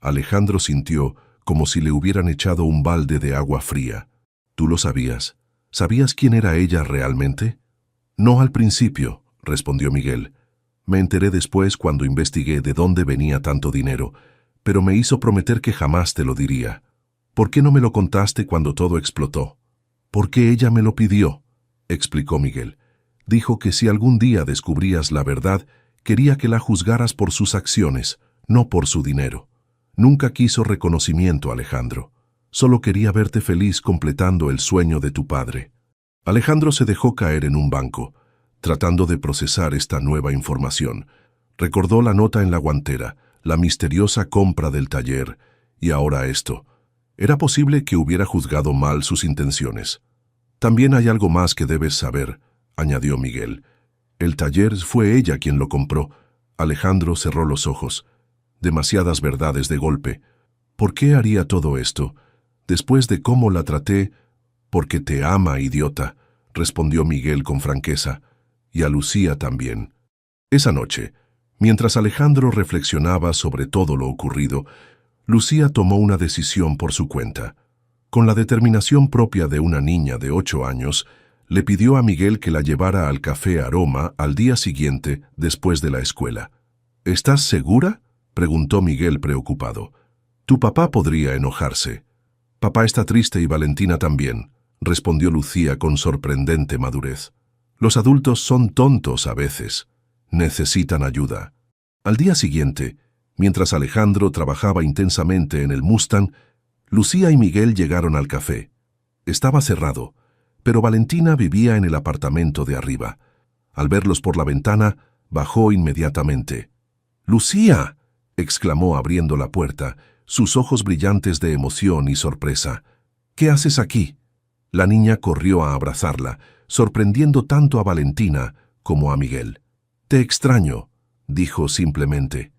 Alejandro sintió como si le hubieran echado un balde de agua fría. «¿Tú lo sabías? ¿Sabías quién era ella realmente?» «No al principio», respondió Miguel. «Me enteré después cuando investigué de dónde venía tanto dinero, pero me hizo prometer que jamás te lo diría. ¿Por qué no me lo contaste cuando todo explotó? Porque ella me lo pidió, explicó Miguel. Dijo que si algún día descubrías la verdad, quería que la juzgaras por sus acciones, no por su dinero. Nunca quiso reconocimiento, Alejandro. Solo quería verte feliz completando el sueño de tu padre. Alejandro se dejó caer en un banco, tratando de procesar esta nueva información. Recordó la nota en la guantera, la misteriosa compra del taller, y ahora esto. Era posible que hubiera juzgado mal sus intenciones. También hay algo más que debes saber, añadió Miguel. El taller fue ella quien lo compró. Alejandro cerró los ojos. Demasiadas verdades de golpe. ¿Por qué haría todo esto? Después de cómo la traté, porque te ama, idiota, respondió Miguel con franqueza, y a Lucía también. Esa noche, mientras Alejandro reflexionaba sobre todo lo ocurrido, Lucía tomó una decisión por su cuenta. Con la determinación propia de una niña de 8 años, le pidió a Miguel que la llevara al café Aroma al día siguiente después de la escuela. ¿Estás segura?, preguntó Miguel preocupado. Tu papá podría enojarse. Papá está triste y Valentina también, respondió Lucía con sorprendente madurez. Los adultos son tontos a veces. Necesitan ayuda. Al día siguiente, mientras Alejandro trabajaba intensamente en el Mustang, Lucía y Miguel llegaron al café. Estaba cerrado, pero Valentina vivía en el apartamento de arriba. Al verlos por la ventana, bajó inmediatamente. ¡Lucía!, exclamó abriendo la puerta, sus ojos brillantes de emoción y sorpresa. ¿Qué haces aquí? La niña corrió a abrazarla, sorprendiendo tanto a Valentina como a Miguel. Te extraño, dijo simplemente.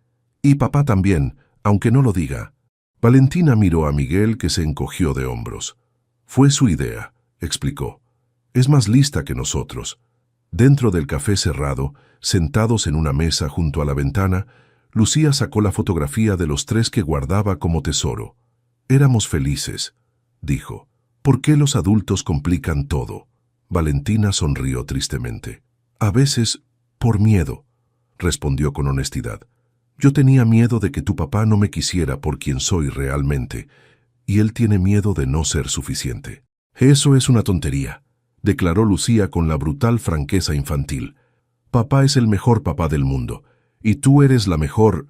Y papá también, aunque no lo diga. Valentina miró a Miguel, que se encogió de hombros. Fue su idea, explicó. Es más lista que nosotros. Dentro del café cerrado, sentados en una mesa junto a la ventana, Lucía sacó la fotografía de los 3 que guardaba como tesoro. Éramos felices, dijo. ¿Por qué los adultos complican todo? Valentina sonrió tristemente. A veces, por miedo, respondió con honestidad. Yo tenía miedo de que tu papá no me quisiera por quien soy realmente, y él tiene miedo de no ser suficiente. Eso es una tontería, declaró Lucía con la brutal franqueza infantil. Papá es el mejor papá del mundo, y tú eres la mejor...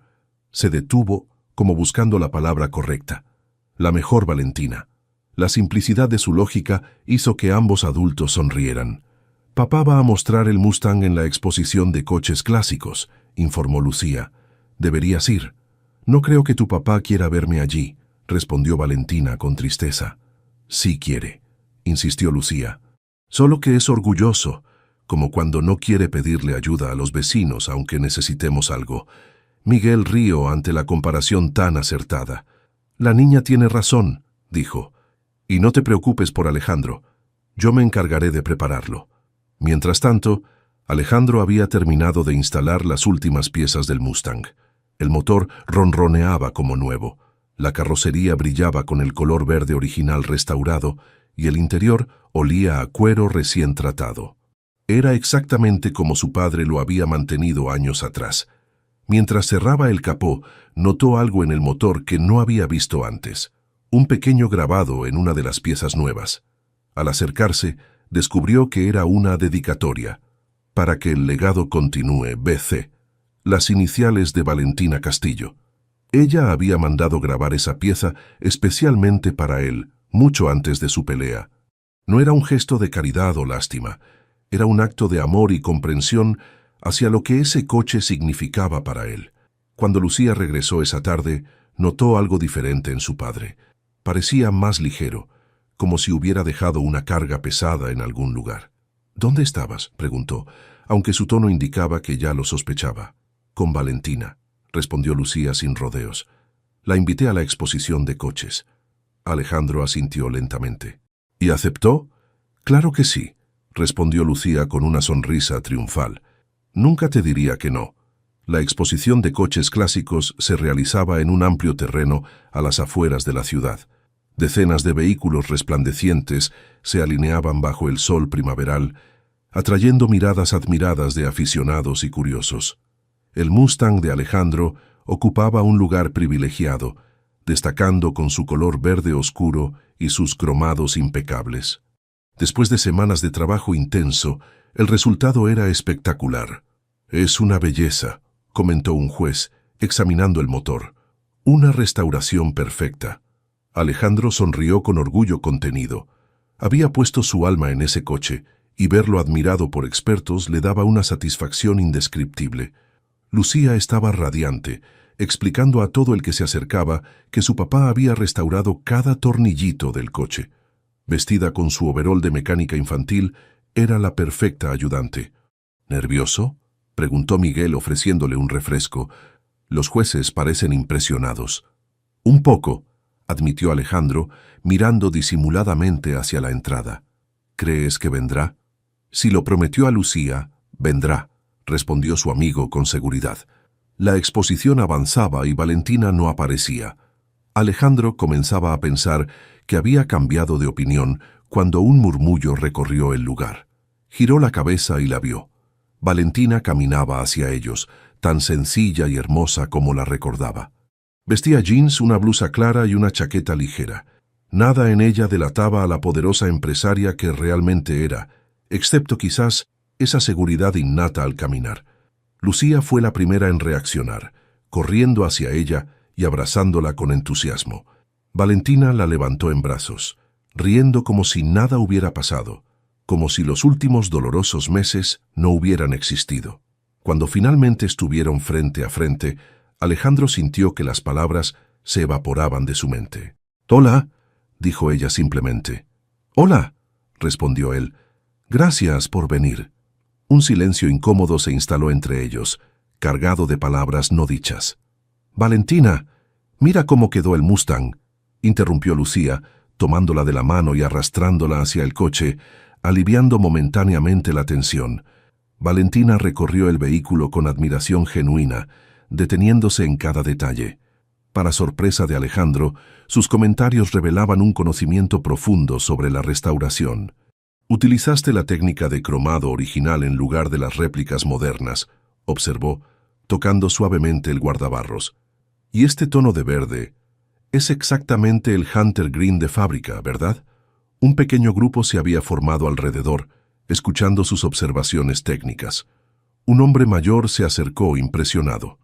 Se detuvo, como buscando la palabra correcta. La mejor Valentina. La simplicidad de su lógica hizo que ambos adultos sonrieran. Papá va a mostrar el Mustang en la exposición de coches clásicos, informó Lucía. Deberías ir. No creo que tu papá quiera verme allí, respondió Valentina con tristeza. Sí quiere, insistió Lucía. Solo que es orgulloso, como cuando no quiere pedirle ayuda a los vecinos aunque necesitemos algo. Miguel rió ante la comparación tan acertada. La niña tiene razón, dijo. Y no te preocupes por Alejandro. Yo me encargaré de prepararlo. Mientras tanto, Alejandro había terminado de instalar las últimas piezas del Mustang. El motor ronroneaba como nuevo. La carrocería brillaba con el color verde original restaurado y el interior olía a cuero recién tratado. Era exactamente como su padre lo había mantenido años atrás. Mientras cerraba el capó, notó algo en el motor que no había visto antes. Un pequeño grabado en una de las piezas nuevas. Al acercarse, descubrió que era una dedicatoria. Para que el legado continúe, BC. Las iniciales de Valentina Castillo. Ella había mandado grabar esa pieza especialmente para él, mucho antes de su pelea. No era un gesto de caridad o lástima. Era un acto de amor y comprensión hacia lo que ese coche significaba para él. Cuando Lucía regresó esa tarde, notó algo diferente en su padre. Parecía más ligero, como si hubiera dejado una carga pesada en algún lugar. ¿Dónde estabas?, preguntó, aunque su tono indicaba que ya lo sospechaba. Con Valentina, respondió Lucía sin rodeos. La invité a la exposición de coches. Alejandro asintió lentamente. ¿Y aceptó? Claro que sí, respondió Lucía con una sonrisa triunfal. Nunca te diría que no. La exposición de coches clásicos se realizaba en un amplio terreno a las afueras de la ciudad. Decenas de vehículos resplandecientes se alineaban bajo el sol primaveral, atrayendo miradas admiradas de aficionados y curiosos. El Mustang de Alejandro ocupaba un lugar privilegiado, destacando con su color verde oscuro y sus cromados impecables. Después de semanas de trabajo intenso, el resultado era espectacular. «Es una belleza», comentó un juez, examinando el motor. «Una restauración perfecta». Alejandro sonrió con orgullo contenido. Había puesto su alma en ese coche, y verlo admirado por expertos le daba una satisfacción indescriptible. Lucía estaba radiante, explicando a todo el que se acercaba que su papá había restaurado cada tornillito del coche. Vestida con su overol de mecánica infantil, era la perfecta ayudante. «¿Nervioso?», preguntó Miguel ofreciéndole un refresco. Los jueces parecen impresionados. «Un poco», admitió Alejandro, mirando disimuladamente hacia la entrada. «¿Crees que vendrá?». «Si lo prometió a Lucía, vendrá», respondió su amigo con seguridad. La exposición avanzaba y Valentina no aparecía. Alejandro comenzaba a pensar que había cambiado de opinión cuando un murmullo recorrió el lugar. Giró la cabeza y la vio. Valentina caminaba hacia ellos, tan sencilla y hermosa como la recordaba. Vestía jeans, una blusa clara y una chaqueta ligera. Nada en ella delataba a la poderosa empresaria que realmente era, excepto quizás esa seguridad innata al caminar. Lucía fue la primera en reaccionar, corriendo hacia ella y abrazándola con entusiasmo. Valentina la levantó en brazos, riendo como si nada hubiera pasado, como si los últimos dolorosos meses no hubieran existido. Cuando finalmente estuvieron frente a frente, Alejandro sintió que las palabras se evaporaban de su mente. «Hola», dijo ella simplemente. «Hola», respondió él. «Gracias por venir». Un silencio incómodo se instaló entre ellos, cargado de palabras no dichas. «Valentina, mira cómo quedó el Mustang», interrumpió Lucía, tomándola de la mano y arrastrándola hacia el coche, aliviando momentáneamente la tensión. Valentina recorrió el vehículo con admiración genuina, deteniéndose en cada detalle. Para sorpresa de Alejandro, sus comentarios revelaban un conocimiento profundo sobre la restauración. «Utilizaste la técnica de cromado original en lugar de las réplicas modernas», observó, tocando suavemente el guardabarros. «Y este tono de verde es exactamente el Hunter Green de fábrica, ¿verdad?». Un pequeño grupo se había formado alrededor, escuchando sus observaciones técnicas. Un hombre mayor se acercó impresionado.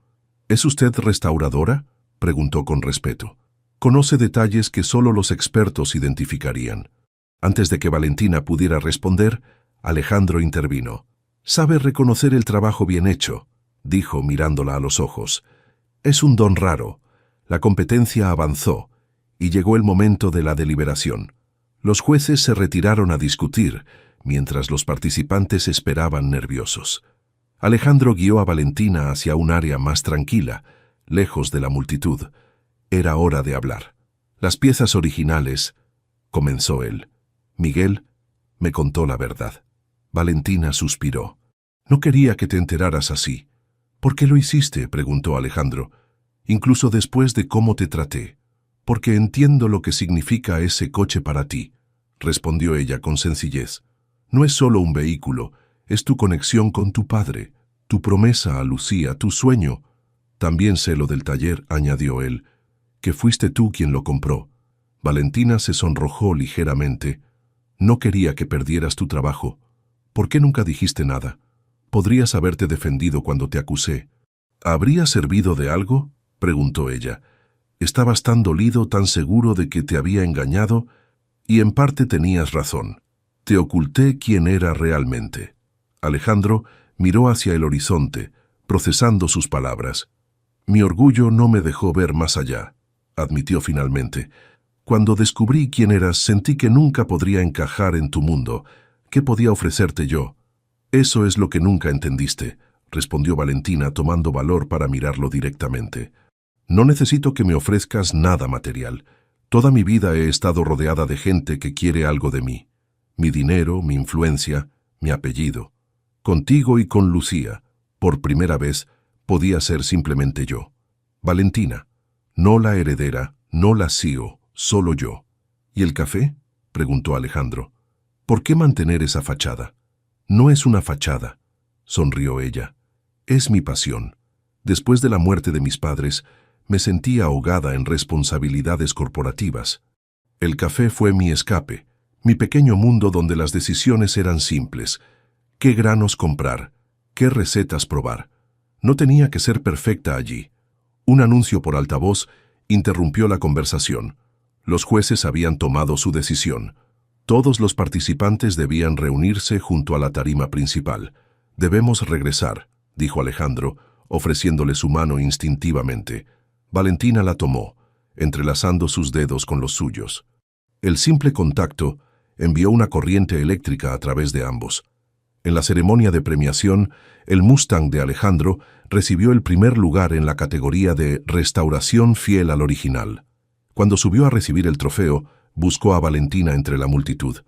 «¿Es usted restauradora?», preguntó con respeto. «Conoce detalles que solo los expertos identificarían». Antes de que Valentina pudiera responder, Alejandro intervino. «Sabe reconocer el trabajo bien hecho», dijo mirándola a los ojos. «Es un don raro». La competencia avanzó, y llegó el momento de la deliberación. Los jueces se retiraron a discutir, mientras los participantes esperaban nerviosos. Alejandro guió a Valentina hacia un área más tranquila, lejos de la multitud. Era hora de hablar. «Las piezas originales», comenzó él. «Miguel me contó la verdad». Valentina suspiró. «No quería que te enteraras así». «¿Por qué lo hiciste?», preguntó Alejandro. «Incluso después de cómo te traté». «Porque entiendo lo que significa ese coche para ti», respondió ella con sencillez. «No es solo un vehículo, es tu conexión con tu padre, tu promesa a Lucía, tu sueño». «También sé lo del taller», añadió él, «que fuiste tú quien lo compró». Valentina se sonrojó ligeramente. «No quería que perdieras tu trabajo. ¿Por qué nunca dijiste nada? Podrías haberte defendido cuando te acusé». «¿Habría servido de algo?», preguntó ella. «Estabas tan dolido, tan seguro de que te había engañado, y en parte tenías razón. Te oculté quién era realmente». Alejandro miró hacia el horizonte, procesando sus palabras. «Mi orgullo no me dejó ver más allá», admitió finalmente. «Cuando descubrí quién eras, sentí que nunca podría encajar en tu mundo. ¿Qué podía ofrecerte yo?». «Eso es lo que nunca entendiste», respondió Valentina tomando valor para mirarlo directamente. «No necesito que me ofrezcas nada material. Toda mi vida he estado rodeada de gente que quiere algo de mí. Mi dinero, mi influencia, mi apellido. Contigo y con Lucía, por primera vez, podía ser simplemente yo. Valentina, no la heredera, no la CEO, solo yo». «¿Y el café?», preguntó Alejandro. «¿Por qué mantener esa fachada?». «No es una fachada», sonrió ella. «Es mi pasión. Después de la muerte de mis padres, me sentí ahogada en responsabilidades corporativas. El café fue mi escape, mi pequeño mundo donde las decisiones eran simples. ¿Qué granos comprar? ¿Qué recetas probar? No tenía que ser perfecta allí. Un anuncio por altavoz interrumpió la conversación. Los jueces habían tomado su decisión. Todos los participantes debían reunirse junto a la tarima principal. «Debemos regresar», dijo Alejandro, ofreciéndole su mano instintivamente. Valentina la tomó, entrelazando sus dedos con los suyos. El simple contacto envió una corriente eléctrica a través de ambos. En la ceremonia de premiación, el Mustang de Alejandro recibió el primer lugar en la categoría de restauración fiel al original. Cuando subió a recibir el trofeo, buscó a Valentina entre la multitud.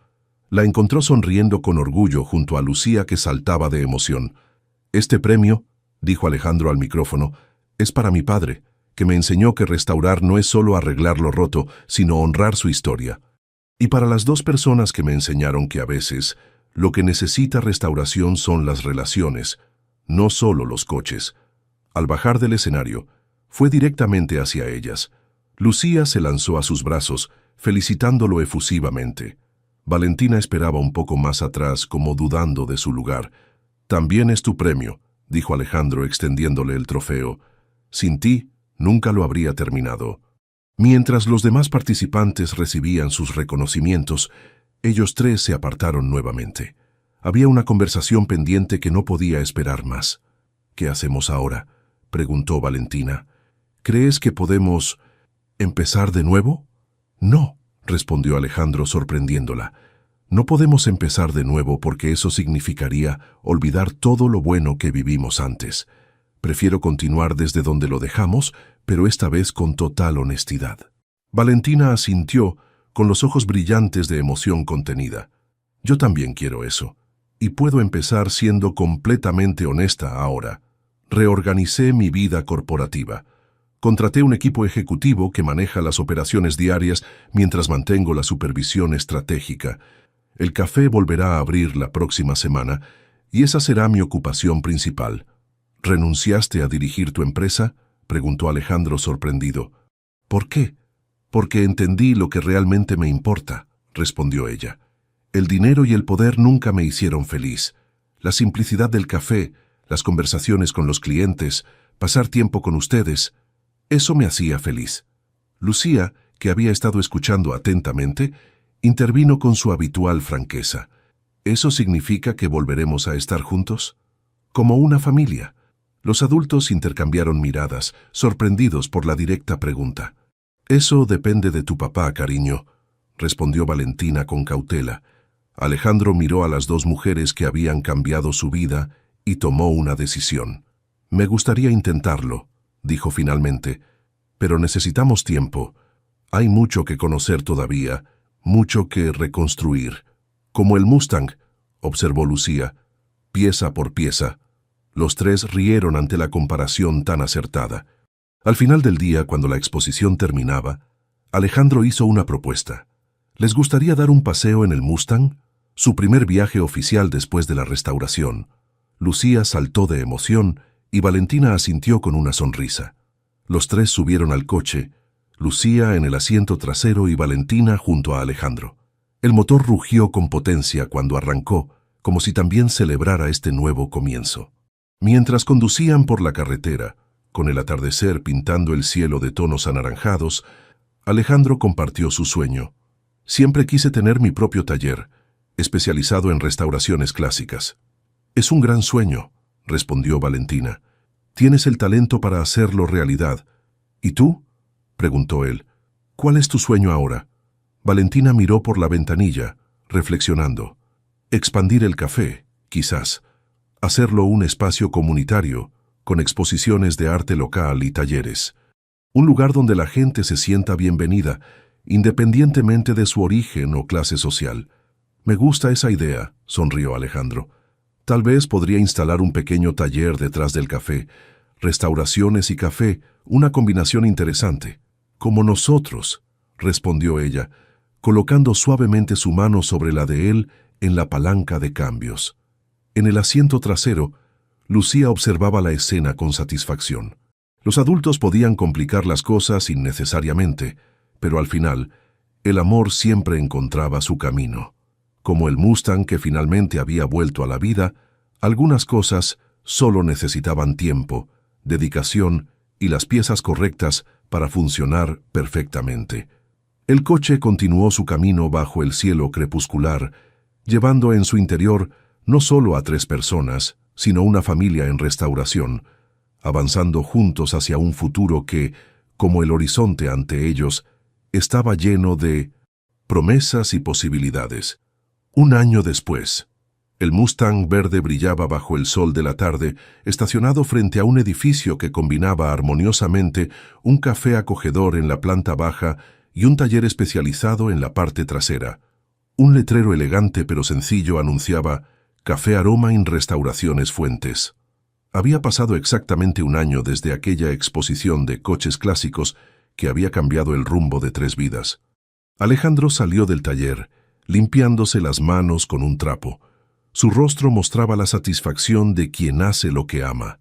La encontró sonriendo con orgullo junto a Lucía, que saltaba de emoción. «Este premio», dijo Alejandro al micrófono, «es para mi padre, que me enseñó que restaurar no es solo arreglar lo roto, sino honrar su historia. Y para las dos personas que me enseñaron que a veces lo que necesita restauración son las relaciones, no solo los coches». Al bajar del escenario, fue directamente hacia ellas. Lucía se lanzó a sus brazos, felicitándolo efusivamente. Valentina esperaba un poco más atrás, como dudando de su lugar. «También es tu premio», dijo Alejandro, extendiéndole el trofeo. «Sin ti, nunca lo habría terminado». Mientras los demás participantes recibían sus reconocimientos, ellos tres se apartaron nuevamente. Había una conversación pendiente que no podía esperar más. «¿Qué hacemos ahora?», preguntó Valentina. «¿Crees que podemos empezar de nuevo?» «No», respondió Alejandro, sorprendiéndola. «No podemos empezar de nuevo porque eso significaría olvidar todo lo bueno que vivimos antes. Prefiero continuar desde donde lo dejamos, pero esta vez con total honestidad». Valentina asintió, con los ojos brillantes de emoción contenida. «Yo también quiero eso. Y puedo empezar siendo completamente honesta ahora. Reorganicé mi vida corporativa. Contraté un equipo ejecutivo que maneja las operaciones diarias mientras mantengo la supervisión estratégica. El café volverá a abrir la próxima semana y esa será mi ocupación principal». «¿Renunciaste a dirigir tu empresa?», preguntó Alejandro, sorprendido. «¿Por qué?». «Porque entendí lo que realmente me importa», respondió ella. «El dinero y el poder nunca me hicieron feliz. La simplicidad del café, las conversaciones con los clientes, pasar tiempo con ustedes, eso me hacía feliz». Lucía, que había estado escuchando atentamente, intervino con su habitual franqueza. «¿Eso significa que volveremos a estar juntos? Como una familia». Los adultos intercambiaron miradas, sorprendidos por la directa pregunta. «Eso depende de tu papá, cariño», respondió Valentina con cautela. Alejandro miró a las dos mujeres que habían cambiado su vida y tomó una decisión. «Me gustaría intentarlo», dijo finalmente, «pero necesitamos tiempo. Hay mucho que conocer todavía, mucho que reconstruir». «Como el Mustang», observó Lucía, «pieza por pieza». Los tres rieron ante la comparación tan acertada. Al final del día, cuando la exposición terminaba, Alejandro hizo una propuesta. ¿Les gustaría dar un paseo en el Mustang? Su primer viaje oficial después de la restauración. Lucía saltó de emoción y Valentina asintió con una sonrisa. Los tres subieron al coche, Lucía en el asiento trasero y Valentina junto a Alejandro. El motor rugió con potencia cuando arrancó, como si también celebrara este nuevo comienzo. Mientras conducían por la carretera, con el atardecer pintando el cielo de tonos anaranjados, Alejandro compartió su sueño. «Siempre quise tener mi propio taller, especializado en restauraciones clásicas». «Es un gran sueño», respondió Valentina. «Tienes el talento para hacerlo realidad». «¿Y tú?», preguntó él. «¿Cuál es tu sueño ahora?». Valentina miró por la ventanilla, reflexionando. «Expandir el café, quizás. Hacerlo un espacio comunitario, con exposiciones de arte local y talleres. Un lugar donde la gente se sienta bienvenida, independientemente de su origen o clase social». «Me gusta esa idea», sonrió Alejandro. «Tal vez podría instalar un pequeño taller detrás del café. Restauraciones y café, una combinación interesante». «Como nosotros», respondió ella, colocando suavemente su mano sobre la de él en la palanca de cambios. En el asiento trasero, Lucía observaba la escena con satisfacción. Los adultos podían complicar las cosas innecesariamente, pero al final, el amor siempre encontraba su camino. Como el Mustang que finalmente había vuelto a la vida, algunas cosas solo necesitaban tiempo, dedicación y las piezas correctas para funcionar perfectamente. El coche continuó su camino bajo el cielo crepuscular, llevando en su interior no solo a 3 personas, sino una familia en restauración, avanzando juntos hacia un futuro que, como el horizonte ante ellos, estaba lleno de promesas y posibilidades. Un año después, el Mustang verde brillaba bajo el sol de la tarde, estacionado frente a un edificio que combinaba armoniosamente un café acogedor en la planta baja y un taller especializado en la parte trasera. Un letrero elegante pero sencillo anunciaba «Café Aroma en Restauraciones Fuentes». Había pasado exactamente un año desde aquella exposición de coches clásicos que había cambiado el rumbo de 3 vidas. Alejandro salió del taller, limpiándose las manos con un trapo. Su rostro mostraba la satisfacción de quien hace lo que ama.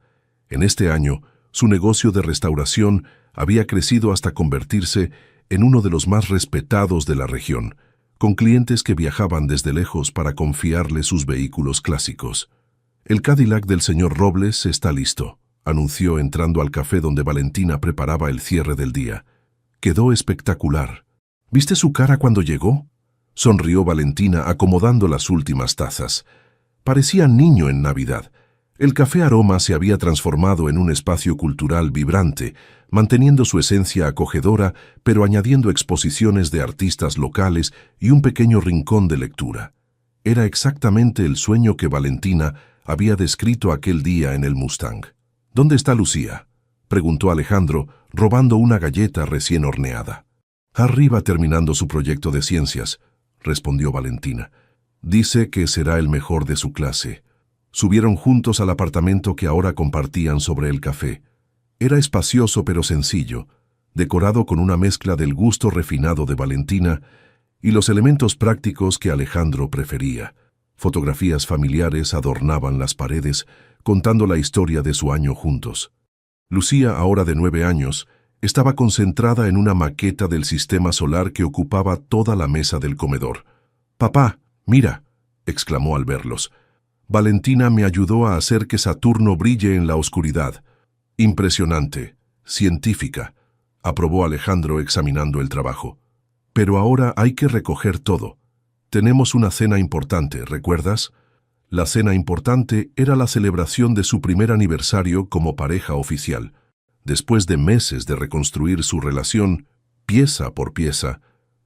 En este año, su negocio de restauración había crecido hasta convertirse en uno de los más respetados de la región, con clientes que viajaban desde lejos para confiarle sus vehículos clásicos. «El Cadillac del señor Robles está listo», anunció entrando al café donde Valentina preparaba el cierre del día. «Quedó espectacular. ¿Viste su cara cuando llegó?», sonrió Valentina acomodando las últimas tazas. Parecía niño en Navidad. El Café Aroma se había transformado en un espacio cultural vibrante, manteniendo su esencia acogedora, pero añadiendo exposiciones de artistas locales y un pequeño rincón de lectura. Era exactamente el sueño que Valentina había descrito aquel día en el Mustang. «¿Dónde está Lucía?», preguntó Alejandro, robando una galleta recién horneada. «Arriba terminando su proyecto de ciencias», respondió Valentina. «Dice que será el mejor de su clase». Subieron juntos al apartamento que ahora compartían sobre el café. Era espacioso pero sencillo, decorado con una mezcla del gusto refinado de Valentina y los elementos prácticos que Alejandro prefería. Fotografías familiares adornaban las paredes, contando la historia de su año juntos. Lucía, ahora de 9 años, estaba concentrada en una maqueta del sistema solar que ocupaba toda la mesa del comedor. «Papá, mira», exclamó al verlos. «Valentina me ayudó a hacer que Saturno brille en la oscuridad». «Impresionante, científica», aprobó Alejandro examinando el trabajo. «Pero ahora hay que recoger todo. Tenemos una cena importante, ¿recuerdas?». La cena importante era la celebración de su primer aniversario como pareja oficial. Después de meses de reconstruir su relación, pieza por pieza,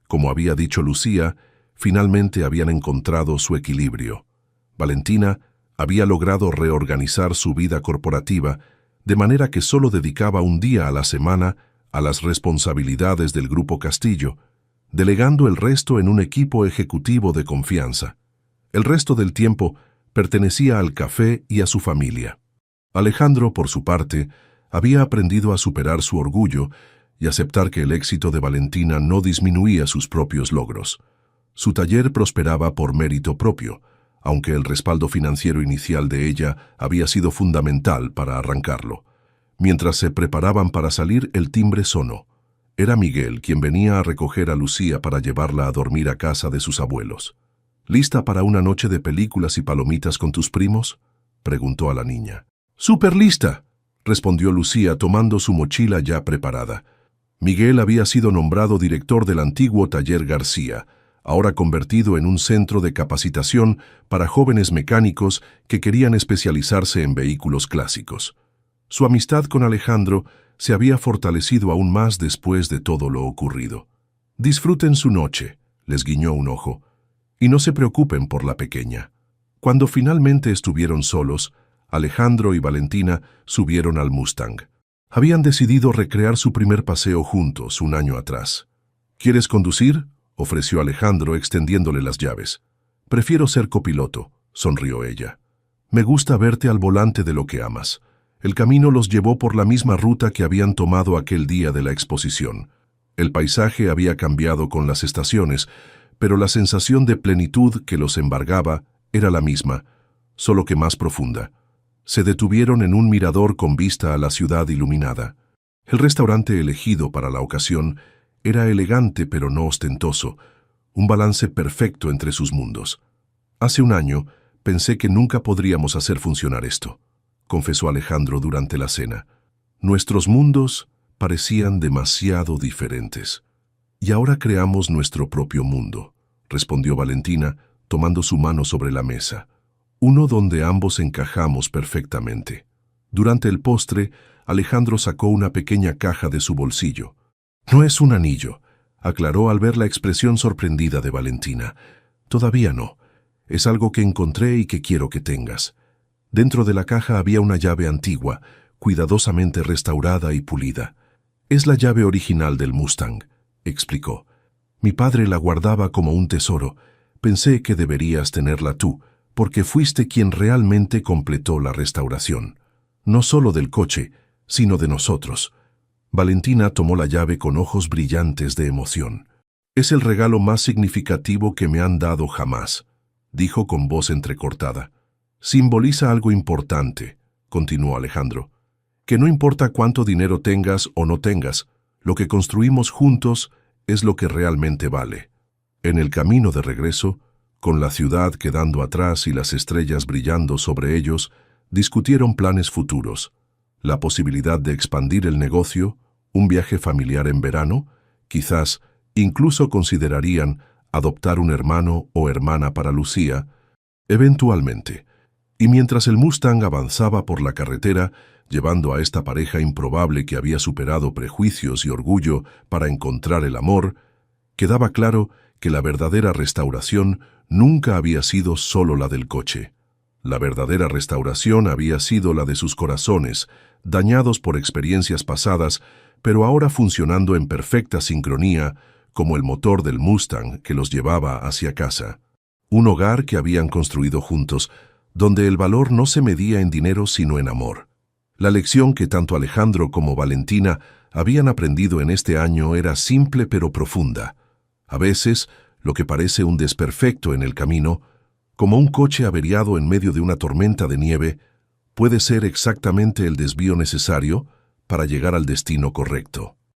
como había dicho Lucía, finalmente habían encontrado su equilibrio. Valentina había logrado reorganizar su vida corporativa, de manera que solo dedicaba un día a la semana a las responsabilidades del Grupo Castillo, delegando el resto en un equipo ejecutivo de confianza. El resto del tiempo pertenecía al café y a su familia. Alejandro, por su parte, había aprendido a superar su orgullo y aceptar que el éxito de Valentina no disminuía sus propios logros. Su taller prosperaba por mérito propio, aunque el respaldo financiero inicial de ella había sido fundamental para arrancarlo. Mientras se preparaban para salir, el timbre sonó. Era Miguel quien venía a recoger a Lucía para llevarla a dormir a casa de sus abuelos. «¿Lista para una noche de películas y palomitas con tus primos?», preguntó a la niña. «¡Súper lista!», respondió Lucía tomando su mochila ya preparada. Miguel había sido nombrado director del antiguo taller García, ahora convertido en un centro de capacitación para jóvenes mecánicos que querían especializarse en vehículos clásicos. Su amistad con Alejandro se había fortalecido aún más después de todo lo ocurrido. «Disfruten su noche», les guiñó un ojo, «y no se preocupen por la pequeña». Cuando finalmente estuvieron solos, Alejandro y Valentina subieron al Mustang. Habían decidido recrear su primer paseo juntos un año atrás. «¿Quieres conducir?», ofreció Alejandro extendiéndole las llaves. «Prefiero ser copiloto», sonrió ella. «Me gusta verte al volante de lo que amas». El camino los llevó por la misma ruta que habían tomado aquel día de la exposición. El paisaje había cambiado con las estaciones, pero la sensación de plenitud que los embargaba era la misma, solo que más profunda. Se detuvieron en un mirador con vista a la ciudad iluminada. El restaurante elegido para la ocasión era elegante pero no ostentoso, un balance perfecto entre sus mundos. Hace un año pensé que nunca podríamos hacer funcionar esto, confesó Alejandro durante la cena. Nuestros mundos parecían demasiado diferentes. Y ahora creamos nuestro propio mundo, respondió Valentina, tomando su mano sobre la mesa. Uno donde ambos encajamos perfectamente. Durante el postre, Alejandro sacó una pequeña caja de su bolsillo. No es un anillo, aclaró al ver la expresión sorprendida de Valentina. Todavía no. Es algo que encontré y que quiero que tengas. Dentro de la caja había una llave antigua, cuidadosamente restaurada y pulida. Es la llave original del Mustang, explicó. Mi padre la guardaba como un tesoro. Pensé que deberías tenerla tú, porque fuiste quien realmente completó la restauración. No solo del coche, sino de nosotros. Valentina tomó la llave con ojos brillantes de emoción. Es el regalo más significativo que me han dado jamás, dijo con voz entrecortada. Simboliza algo importante, continuó Alejandro, que no importa cuánto dinero tengas o no tengas, lo que construimos juntos es lo que realmente vale. En el camino de regreso, con la ciudad quedando atrás y las estrellas brillando sobre ellos, discutieron planes futuros, la posibilidad de expandir el negocio, un viaje familiar en verano, quizás incluso considerarían adoptar un hermano o hermana para Lucía, eventualmente. Y mientras el Mustang avanzaba por la carretera, llevando a esta pareja improbable que había superado prejuicios y orgullo para encontrar el amor, quedaba claro que la verdadera restauración nunca había sido solo la del coche. La verdadera restauración había sido la de sus corazones, dañados por experiencias pasadas, pero ahora funcionando en perfecta sincronía, como el motor del Mustang que los llevaba hacia casa. Un hogar que habían construido juntos, donde el valor no se medía en dinero sino en amor. La lección que tanto Alejandro como Valentina habían aprendido en este año era simple pero profunda. A veces, lo que parece un desperfecto en el camino, como un coche averiado en medio de una tormenta de nieve, puede ser exactamente el desvío necesario para llegar al destino correcto.